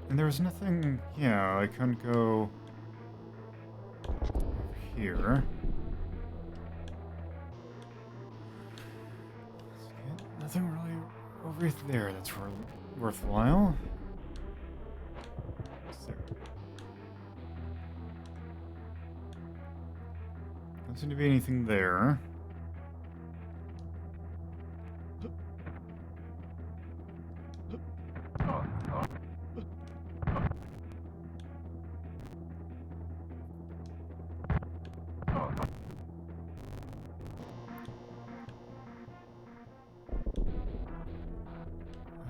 And there was nothing, yeah, I couldn't go over here. Nothing really over there that's worthwhile. So, don't seem to be anything there.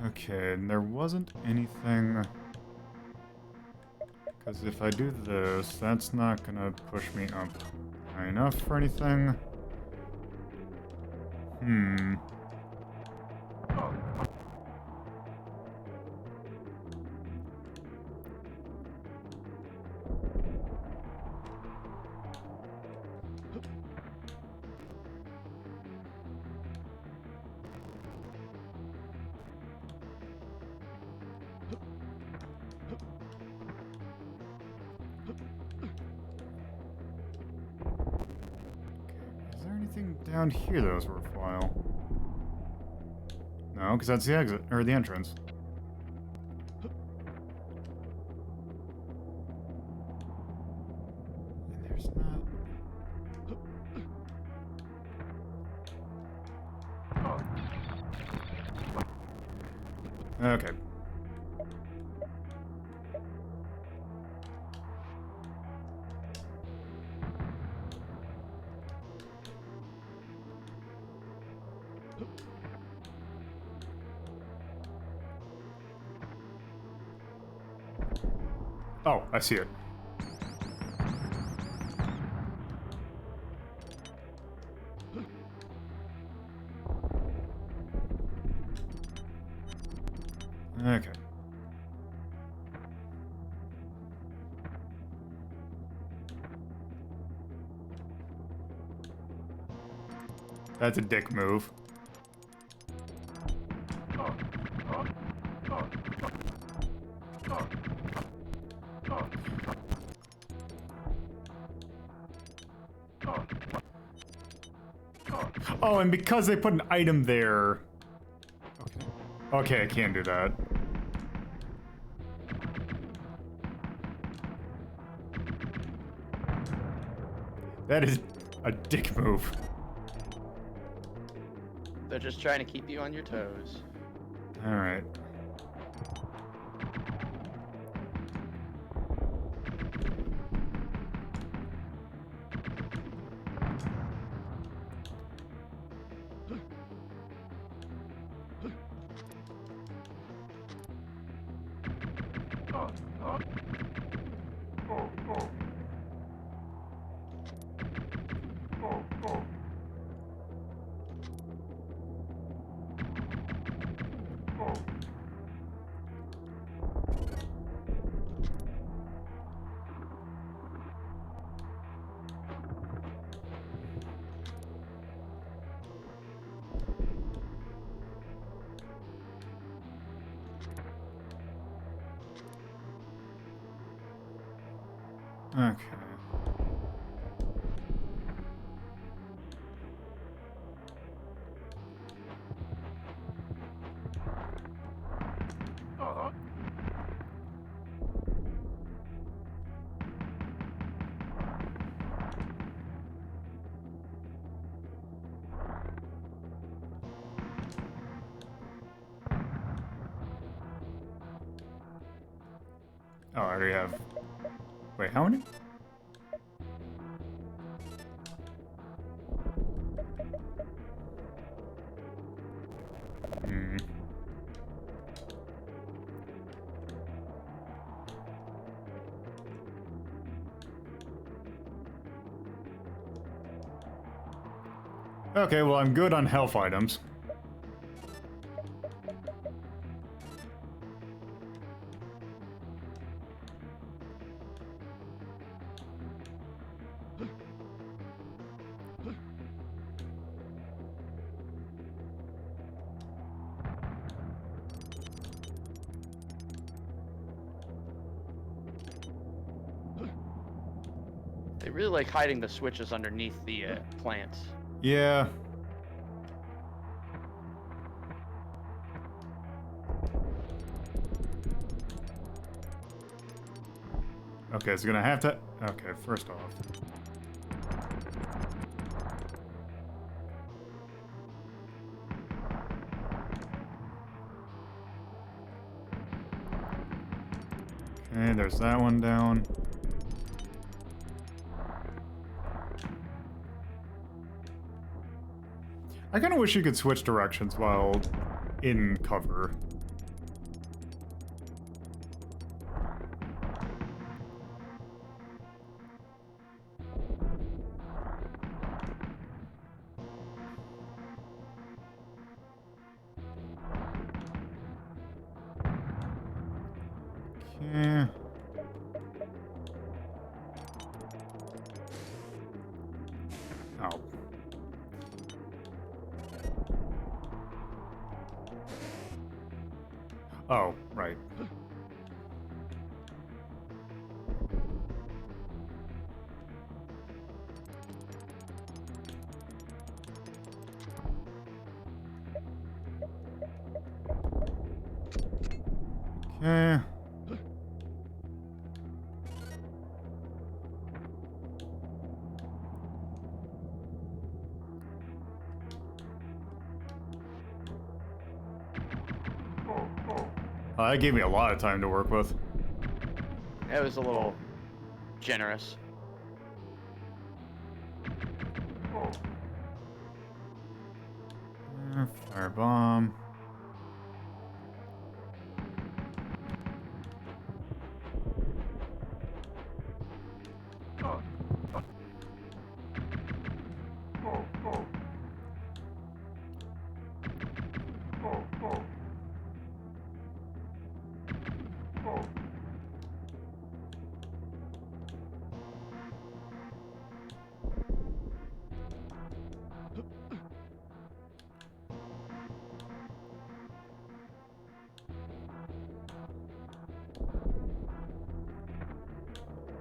Okay, and there wasn't anything... Because if I do this, that's not gonna push me up high enough for anything. Hmm. Is there anything down here that was worthwhile? No, because that's the exit, or the entrance. And there's not... Okay. Oh, I see it. Okay. That's a dick move. Oh, and because they put an item there... Okay. Okay, I can't do that. That is a dick move. They're just trying to keep you on your toes. Alright. Okay. Oh, I already have... Wait, how many? Okay, well, I'm good on health items. They really like hiding the switches underneath the plants. Yeah. Okay, so gonna have to... Okay, first off. Okay, there's that one down. I kind of wish you could switch directions while in cover. Okay. Oh. Oh, right. Okay. That gave me a lot of time to work with. It was a little generous. Firebomb.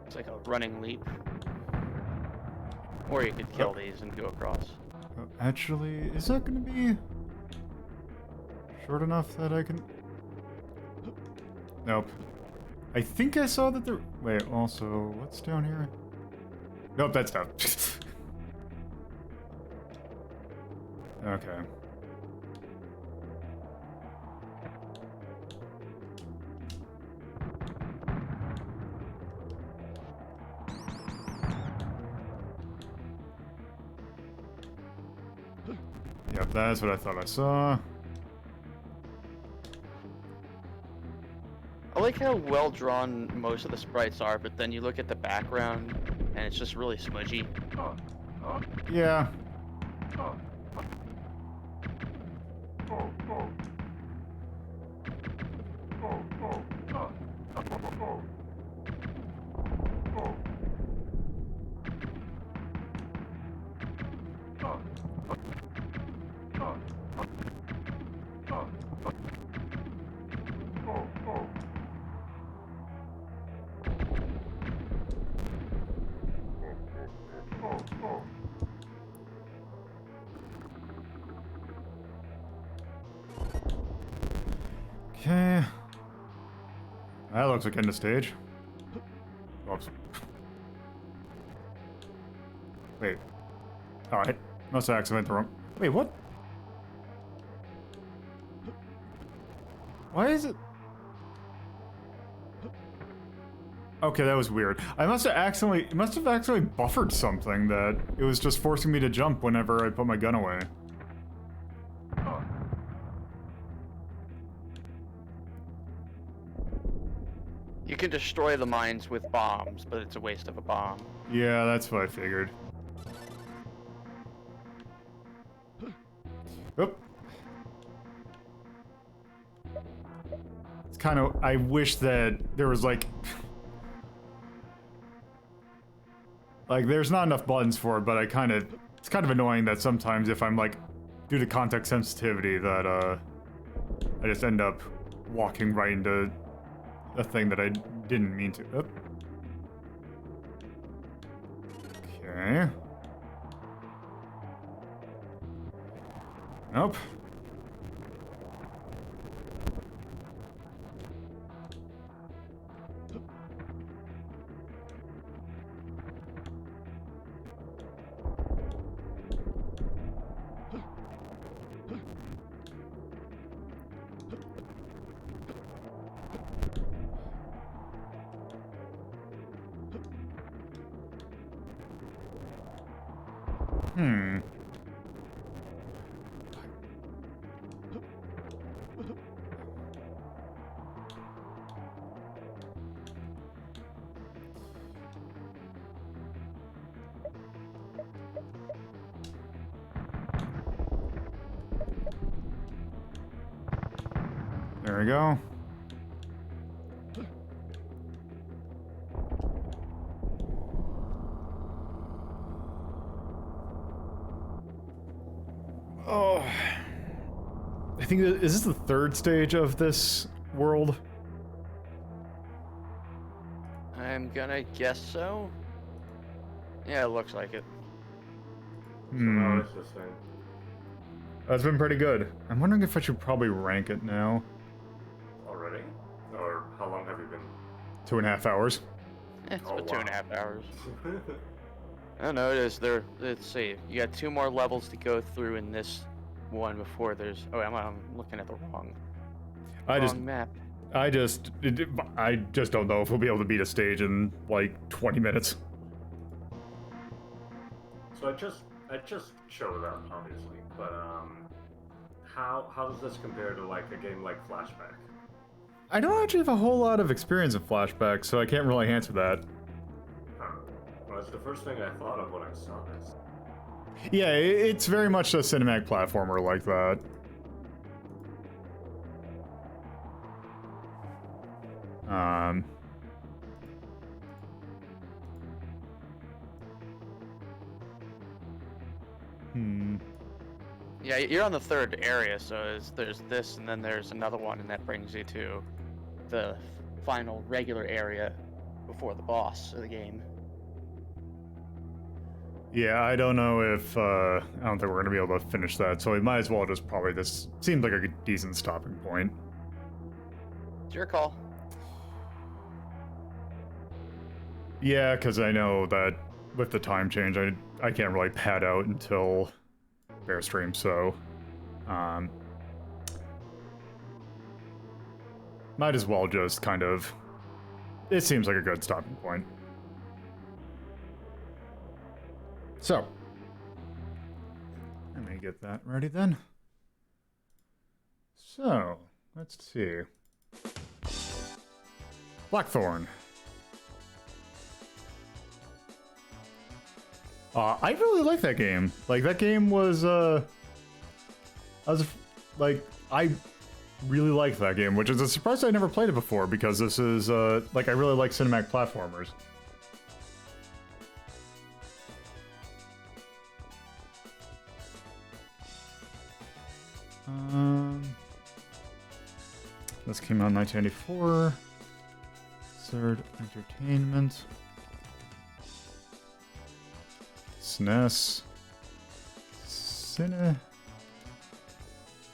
It's like a running leap. Or you could kill these and go across. Actually, is that going to be short enough that I can... Nope. I think I saw that there... Wait, also, what's down here? Nope, that's down. Okay. Yep, that's what I thought I saw. I like how well drawn most of the sprites are, but then you look at the background and it's just really smudgy. Yeah. Okay. That looks like end of stage. Oops. Wait. Oh, I must have accidentally the wrong... Wait, what? Why is it... Okay, that was weird. I must have accidentally... It must have accidentally buffered something that it was just forcing me to jump whenever I put my gun away. You can destroy the mines with bombs, but it's a waste of a bomb. Yeah, that's what I figured. Oop. It's kind of... I wish that there was, like... Like, there's not enough buttons for it, but I kind of... It's kind of annoying that sometimes if I'm, like, due to context sensitivity, that, I just end up walking right into a thing that I didn't mean to. Oop. Okay. Nope. There we go. Oh. I think, is this the third stage of this world? I'm gonna guess so. Yeah, it looks like it. No, it's the same. That's been pretty good. I'm wondering if I should probably rank it now. Already? Or how long have you been? 2.5 hours. It's Oh, been wow. 2.5 hours. I don't know, it is there. Let's see. You got 2 more levels to go through in this one before there's. Oh, I'm looking at the wrong map. I just don't know if we'll be able to beat a stage in like 20 minutes. So I just showed up, obviously, but how does this compare to like a game like Flashback? I don't actually have a whole lot of experience in flashbacks, so I can't really answer that. Huh. Well, that's the first thing I thought of when I saw this. Yeah, it's very much a cinematic platformer like that. Yeah, you're on the third area, so there's this, and then there's another one, and that brings you to the final regular area before the boss of the game. Yeah, I don't know if, I don't think we're gonna be able to finish that, so we might as well just probably, this seems like a decent stopping point. It's your call. Yeah, because I know that with the time change, I can't really pad out until Bear Stream, so, might as well just kind of, it seems like a good stopping point. So, let me get that ready then. So, let's see. Blackthorne. I really like that game. Like, that game was, I really liked that game, which is a surprise I never played it before, because this is, like, I really like cinematic platformers. This came out in 1994. Third Entertainment. SNES. Cine.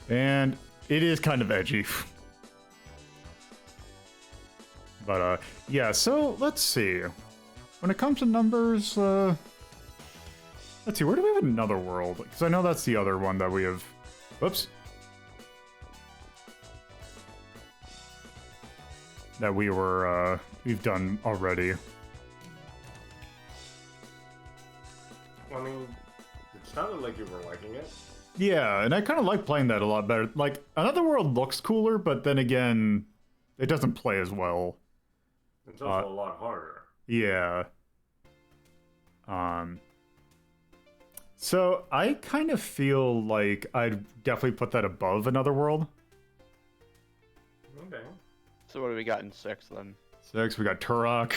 And it is kind of edgy. But, yeah, so let's see. When it comes to numbers, let's see, where do we have another world? Because I know that's the other one that we have. Whoops. That we've done already. I mean, it sounded like you were liking it. Yeah, and I kind of like playing that a lot better. Like, Another World looks cooler, but then again, it doesn't play as well. It's also a lot harder. Yeah. So I kind of feel like I'd definitely put that above Another World. Okay. So what do we got in 6 then? 6, we got Turok.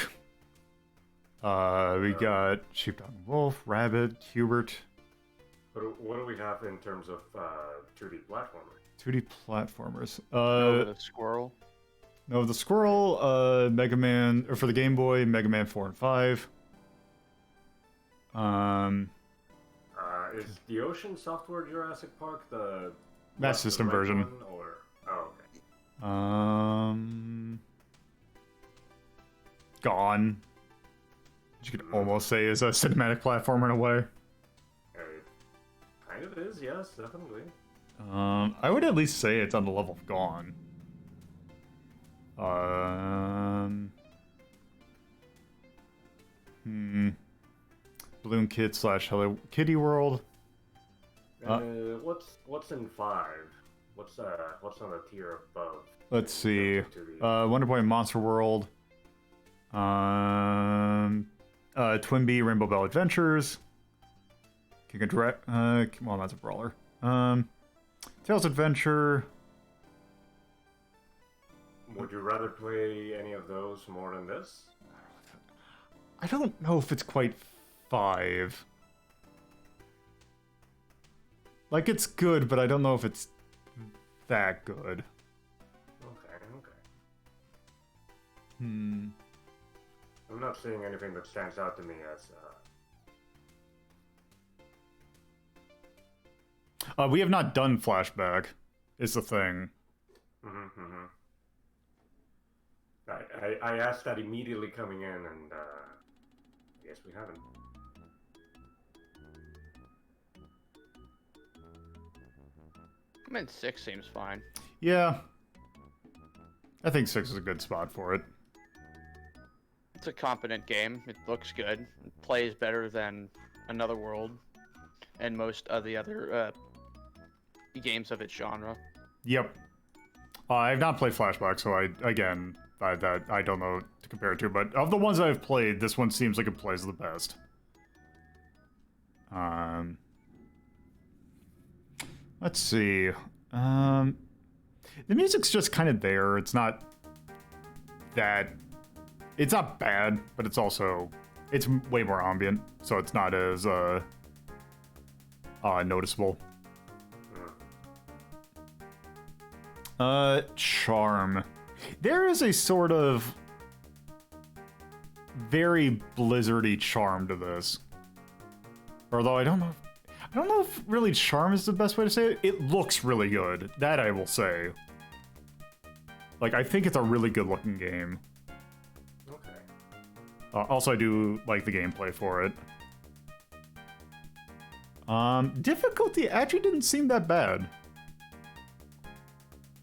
We got Sheepdog and Wolf, Rabbit, Hubert. What do we have in terms of 2D platformer? 2D platformers. The squirrel. No, the Squirrel, Mega Man, or for the Game Boy, Mega Man 4 and 5. Is the Ocean Software Jurassic Park the Master System right version. one, or okay. Gone. You could almost say is a cinematic platformer in a way. It kind of is, yes, definitely. I would at least say it's on the level of Gone. Balloon Kid / Hello Kitty World. What's in 5? What's on the tier above? Let's see. 2D? Wonder Boy Monster World. Twinbee Rainbow Bell Adventures. King of well, that's a brawler. Tails Adventure. Would you rather play any of those more than this? I don't know if it's quite 5. Like, it's good, but I don't know if it's that good. Okay. Hmm. I'm not seeing anything that stands out to me as. We have not done Flashback, is the thing. I asked that immediately coming in, and I guess we haven't. I mean, 6 seems fine. Yeah. I think 6 is a good spot for it. It's a competent game. It looks good. It plays better than Another World and most of the other games of its genre. Yep. I've not played Flashback, so I don't know to compare it to, but of the ones I've played, this one seems like it plays the best. Let's see. The music's just kind of there. It's not bad, but it's way more ambient, so it's not as noticeable. Charm. There is a sort of very Blizzardy charm to this. Although I don't know if really charm is the best way to say it. It looks really good. That I will say. Like, I think it's a really good looking game. Okay. Also, I do like the gameplay for it. Difficulty actually didn't seem that bad.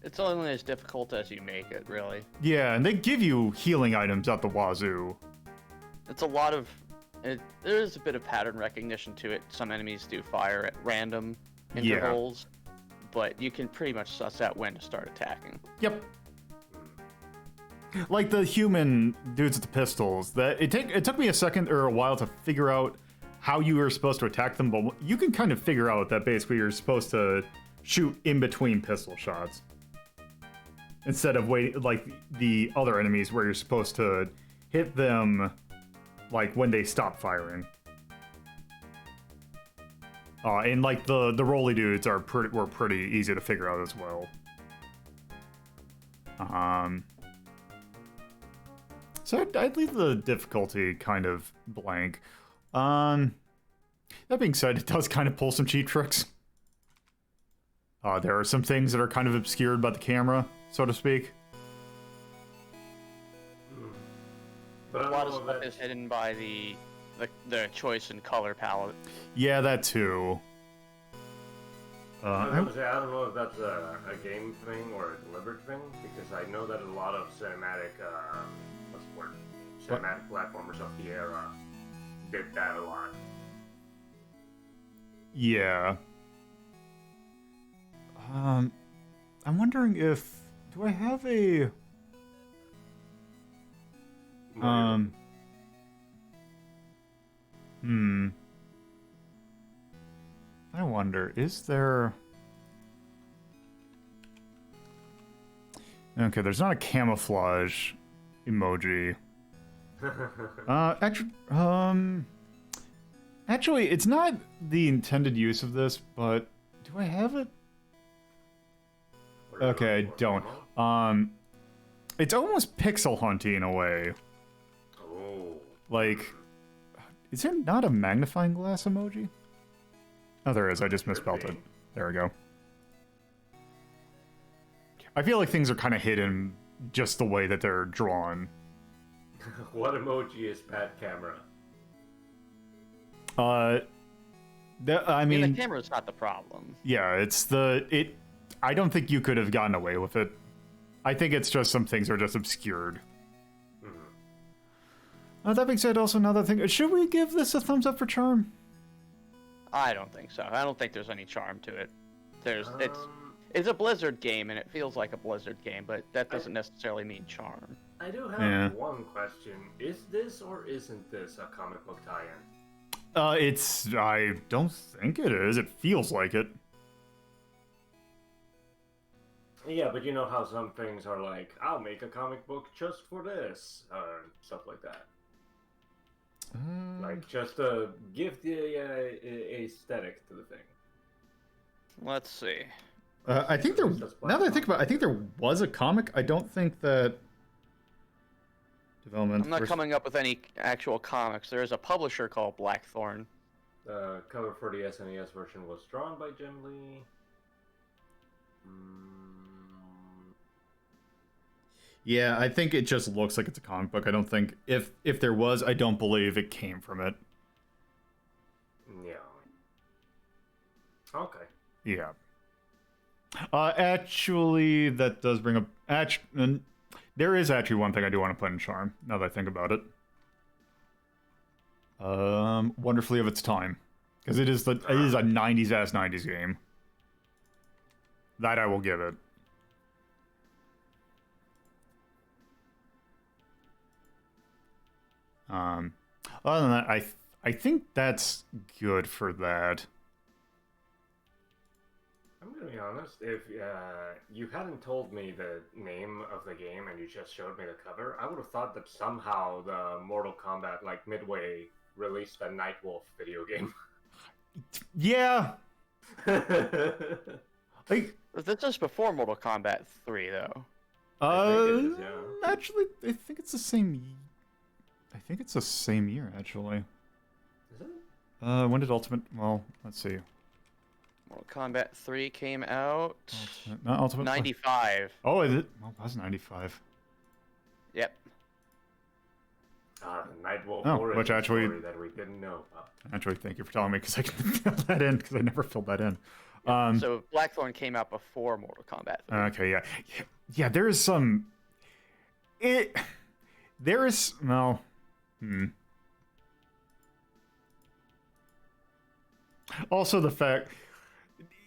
It's only as difficult as you make it, really. Yeah, and they give you healing items out the wazoo. It's a lot of... there is a bit of pattern recognition to it. Some enemies do fire at random intervals, but you can pretty much suss out when to start attacking. Yep. Like the human dudes with the pistols, it took me a second or a while to figure out how you were supposed to attack them, but you can kind of figure out that basically you're supposed to shoot in between pistol shots. Instead of waiting, like the other enemies where you're supposed to hit them, like when they stop firing. And like the rolly dudes were pretty easy to figure out as well. So I'd leave the difficulty kind of blank. That being said, it does kind of pull some cheat tricks. There are some things that are kind of obscured by the camera, so to speak. But A lot of stuff is hidden by the choice in color palette. Yeah, that too. I don't know if that's a game thing or a deliberate thing, because I know that a lot of cinematic, what's the word? Cinematic platformers of the era did that a lot. Yeah. I'm wondering if... Do I have a... I wonder, is there... Okay, there's not a camouflage emoji. Actually, it's not the intended use of this, but do I have it? Okay, I don't. It's almost pixel hunty in a way. Oh. Like, is there not a magnifying glass emoji? Oh, there is. I just misspelled it. There we go. I feel like things are kind of hidden just the way that they're drawn. What emoji is bad camera? I mean, the camera's not the problem. yeah, I don't think you could have gotten away with it. I think it's just some things are just obscured. That being said, also another thing, should we give this a thumbs up for charm? I don't think so. I don't think there's any charm to it. It's a Blizzard game, and it feels like a Blizzard game, but that doesn't necessarily mean charm. I do have one question. Is this or isn't this a comic book tie-in? I don't think it is. It feels like it. Yeah, but you know how some things are like, I'll make a comic book just for this, or stuff like that. Like, just to give the aesthetic to the thing. Let's see. I think now that I think about it, I think there was a comic. I don't think that... Development... I'm not coming up with any actual comics. There is a publisher called Blackthorne. The cover for the SNES version was drawn by Jim Lee. Yeah, I think it just looks like it's a comic book. I don't think... If there was, I don't believe it came from it. Yeah. Okay. Yeah. Actually, that does bring up... there is actually one thing I do want to put in charm, now that I think about it. Wonderfully of its time. Because it is a 90s-ass 90s game. That I will give it. Other than that, I think that's good for that. I'm gonna be honest, if you hadn't told me the name of the game and you just showed me the cover, I would have thought that somehow the Mortal Kombat, like Midway, released a Nightwolf video game. Yeah. Like, This is before Mortal Kombat 3, though. Actually, I think it's the same. I think it's the same year, actually. Is it? When did Ultimate? Well, let's see. Mortal Kombat 3 came out... Not Ultimate. 95. Oh, is it? Well, that's 95. Yep. Nightwolf which actually... story that we didn't know about. Actually, thank you for telling me, because I can fill that in, because I never filled that in. So Blackthorne came out before Mortal Kombat 3. Okay, yeah. Yeah, there is some... There is... Well... Also, the fact...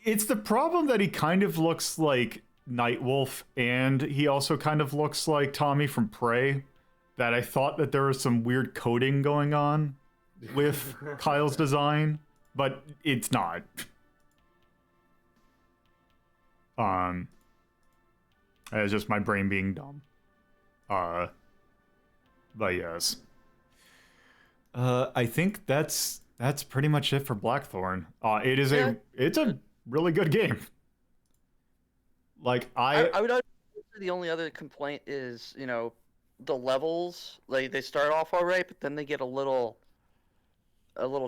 It's the problem that he kind of looks like Nightwolf, and he also kind of looks like Tommy from Prey, that I thought that there was some weird coding going on with Kyle's design, but it's not. It's just my brain being dumb. But yes. I think that's pretty much it for Blackthorne. It's a really good game. Like I would argue the only other complaint is, the levels. Like, they start off all right, but then they get a little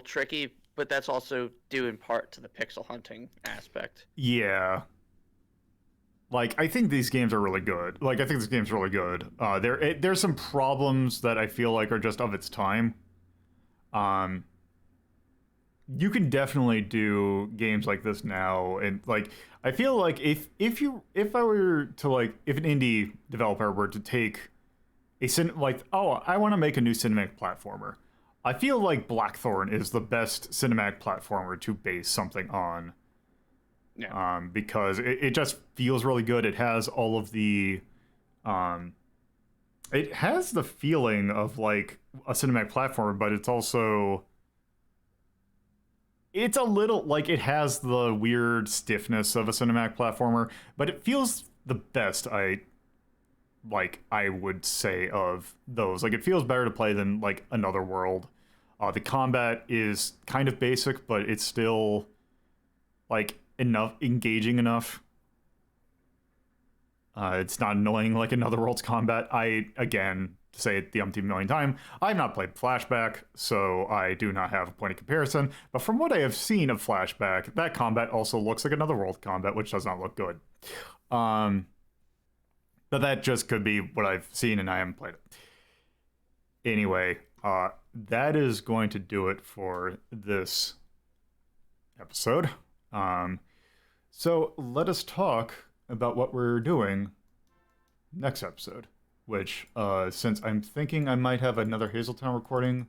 tricky, but that's also due in part to the pixel hunting aspect. Yeah. Like, I think these games are really good. Like, I think this game's really good. There's some problems that I feel like are just of its time. You can definitely do games like this now, and like I feel like if an indie developer were to take I want to make a new cinematic platformer, I feel like Blackthorne is the best cinematic platformer to base something on. Yeah. Because it just feels really good. It has all of the it has the feeling of like a cinematic platformer, but it's also it's a little, like, it has the weird stiffness of a cinematic platformer, but it feels the best, I would say, of those. Like, it feels better to play than, like, Another World. The combat is kind of basic, but it's still, like, engaging enough. It's not annoying like Another World's combat. Again, to say it the umpteenth million time, I've not played Flashback, so I do not have a point of comparison. But from what I have seen of Flashback, that combat also looks like Another World combat, which does not look good. But that just could be what I've seen, and I haven't played it. Anyway, that is going to do it for this episode. So let us talk about what we're doing next episode, which, since I'm thinking I might have another Hazeltown recording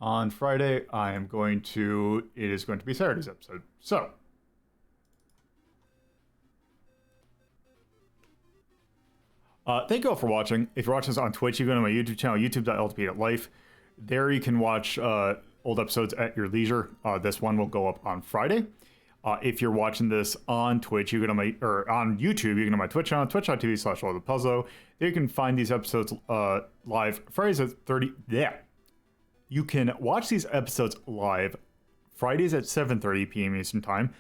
on Friday, it is going to be Saturday's episode. So, thank you all for watching. If you're watching this on Twitch, you go to my YouTube channel, youtube.ltp.life. There you can watch old episodes at your leisure. This one will go up on Friday. If you're watching this on Twitch, on YouTube, you can go to my Twitch channel, twitch.tv/allthepuzzle. There you can find these episodes live Fridays at 30. Yeah. You can watch these episodes live Fridays at 7:30 p.m. Eastern Time,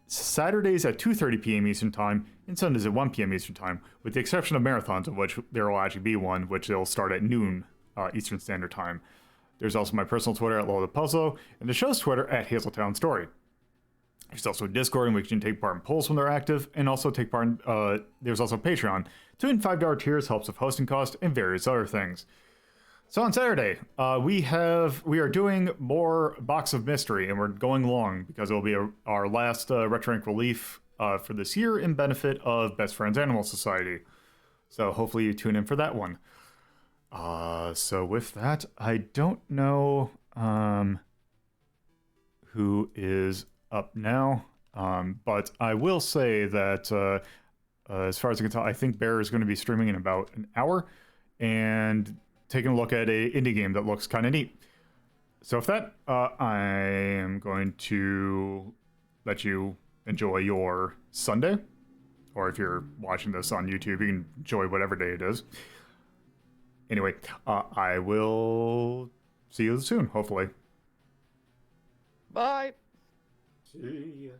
Saturdays at 2:30 p.m. Eastern Time, and Sundays at 1 p.m. Eastern Time, with the exception of marathons, of which there will actually be one, which will start at noon Eastern Standard Time. There's also my personal Twitter at @LowThePuzzle, and the show's Twitter at Hazeltown Story. There's also a Discord in which you can take part in polls when they're active, and also take part in, there's also Patreon. $2 and $5 tiers helps with hosting costs and various other things. So on Saturday, we are doing more Box of Mystery, and we're going long because it will be our last Retro Ink relief for this year in benefit of Best Friends Animal Society. So hopefully you tune in for that one. So with that, I don't know who is up now, but I will say that as far as I can tell, I think Bear is going to be streaming in about an hour and taking a look at a indie game that looks kind of neat. So with that, I am going to let you enjoy your Sunday, or if you're watching this on YouTube, you can enjoy whatever day it is. Anyway, I will see you soon, hopefully. Bye. See ya.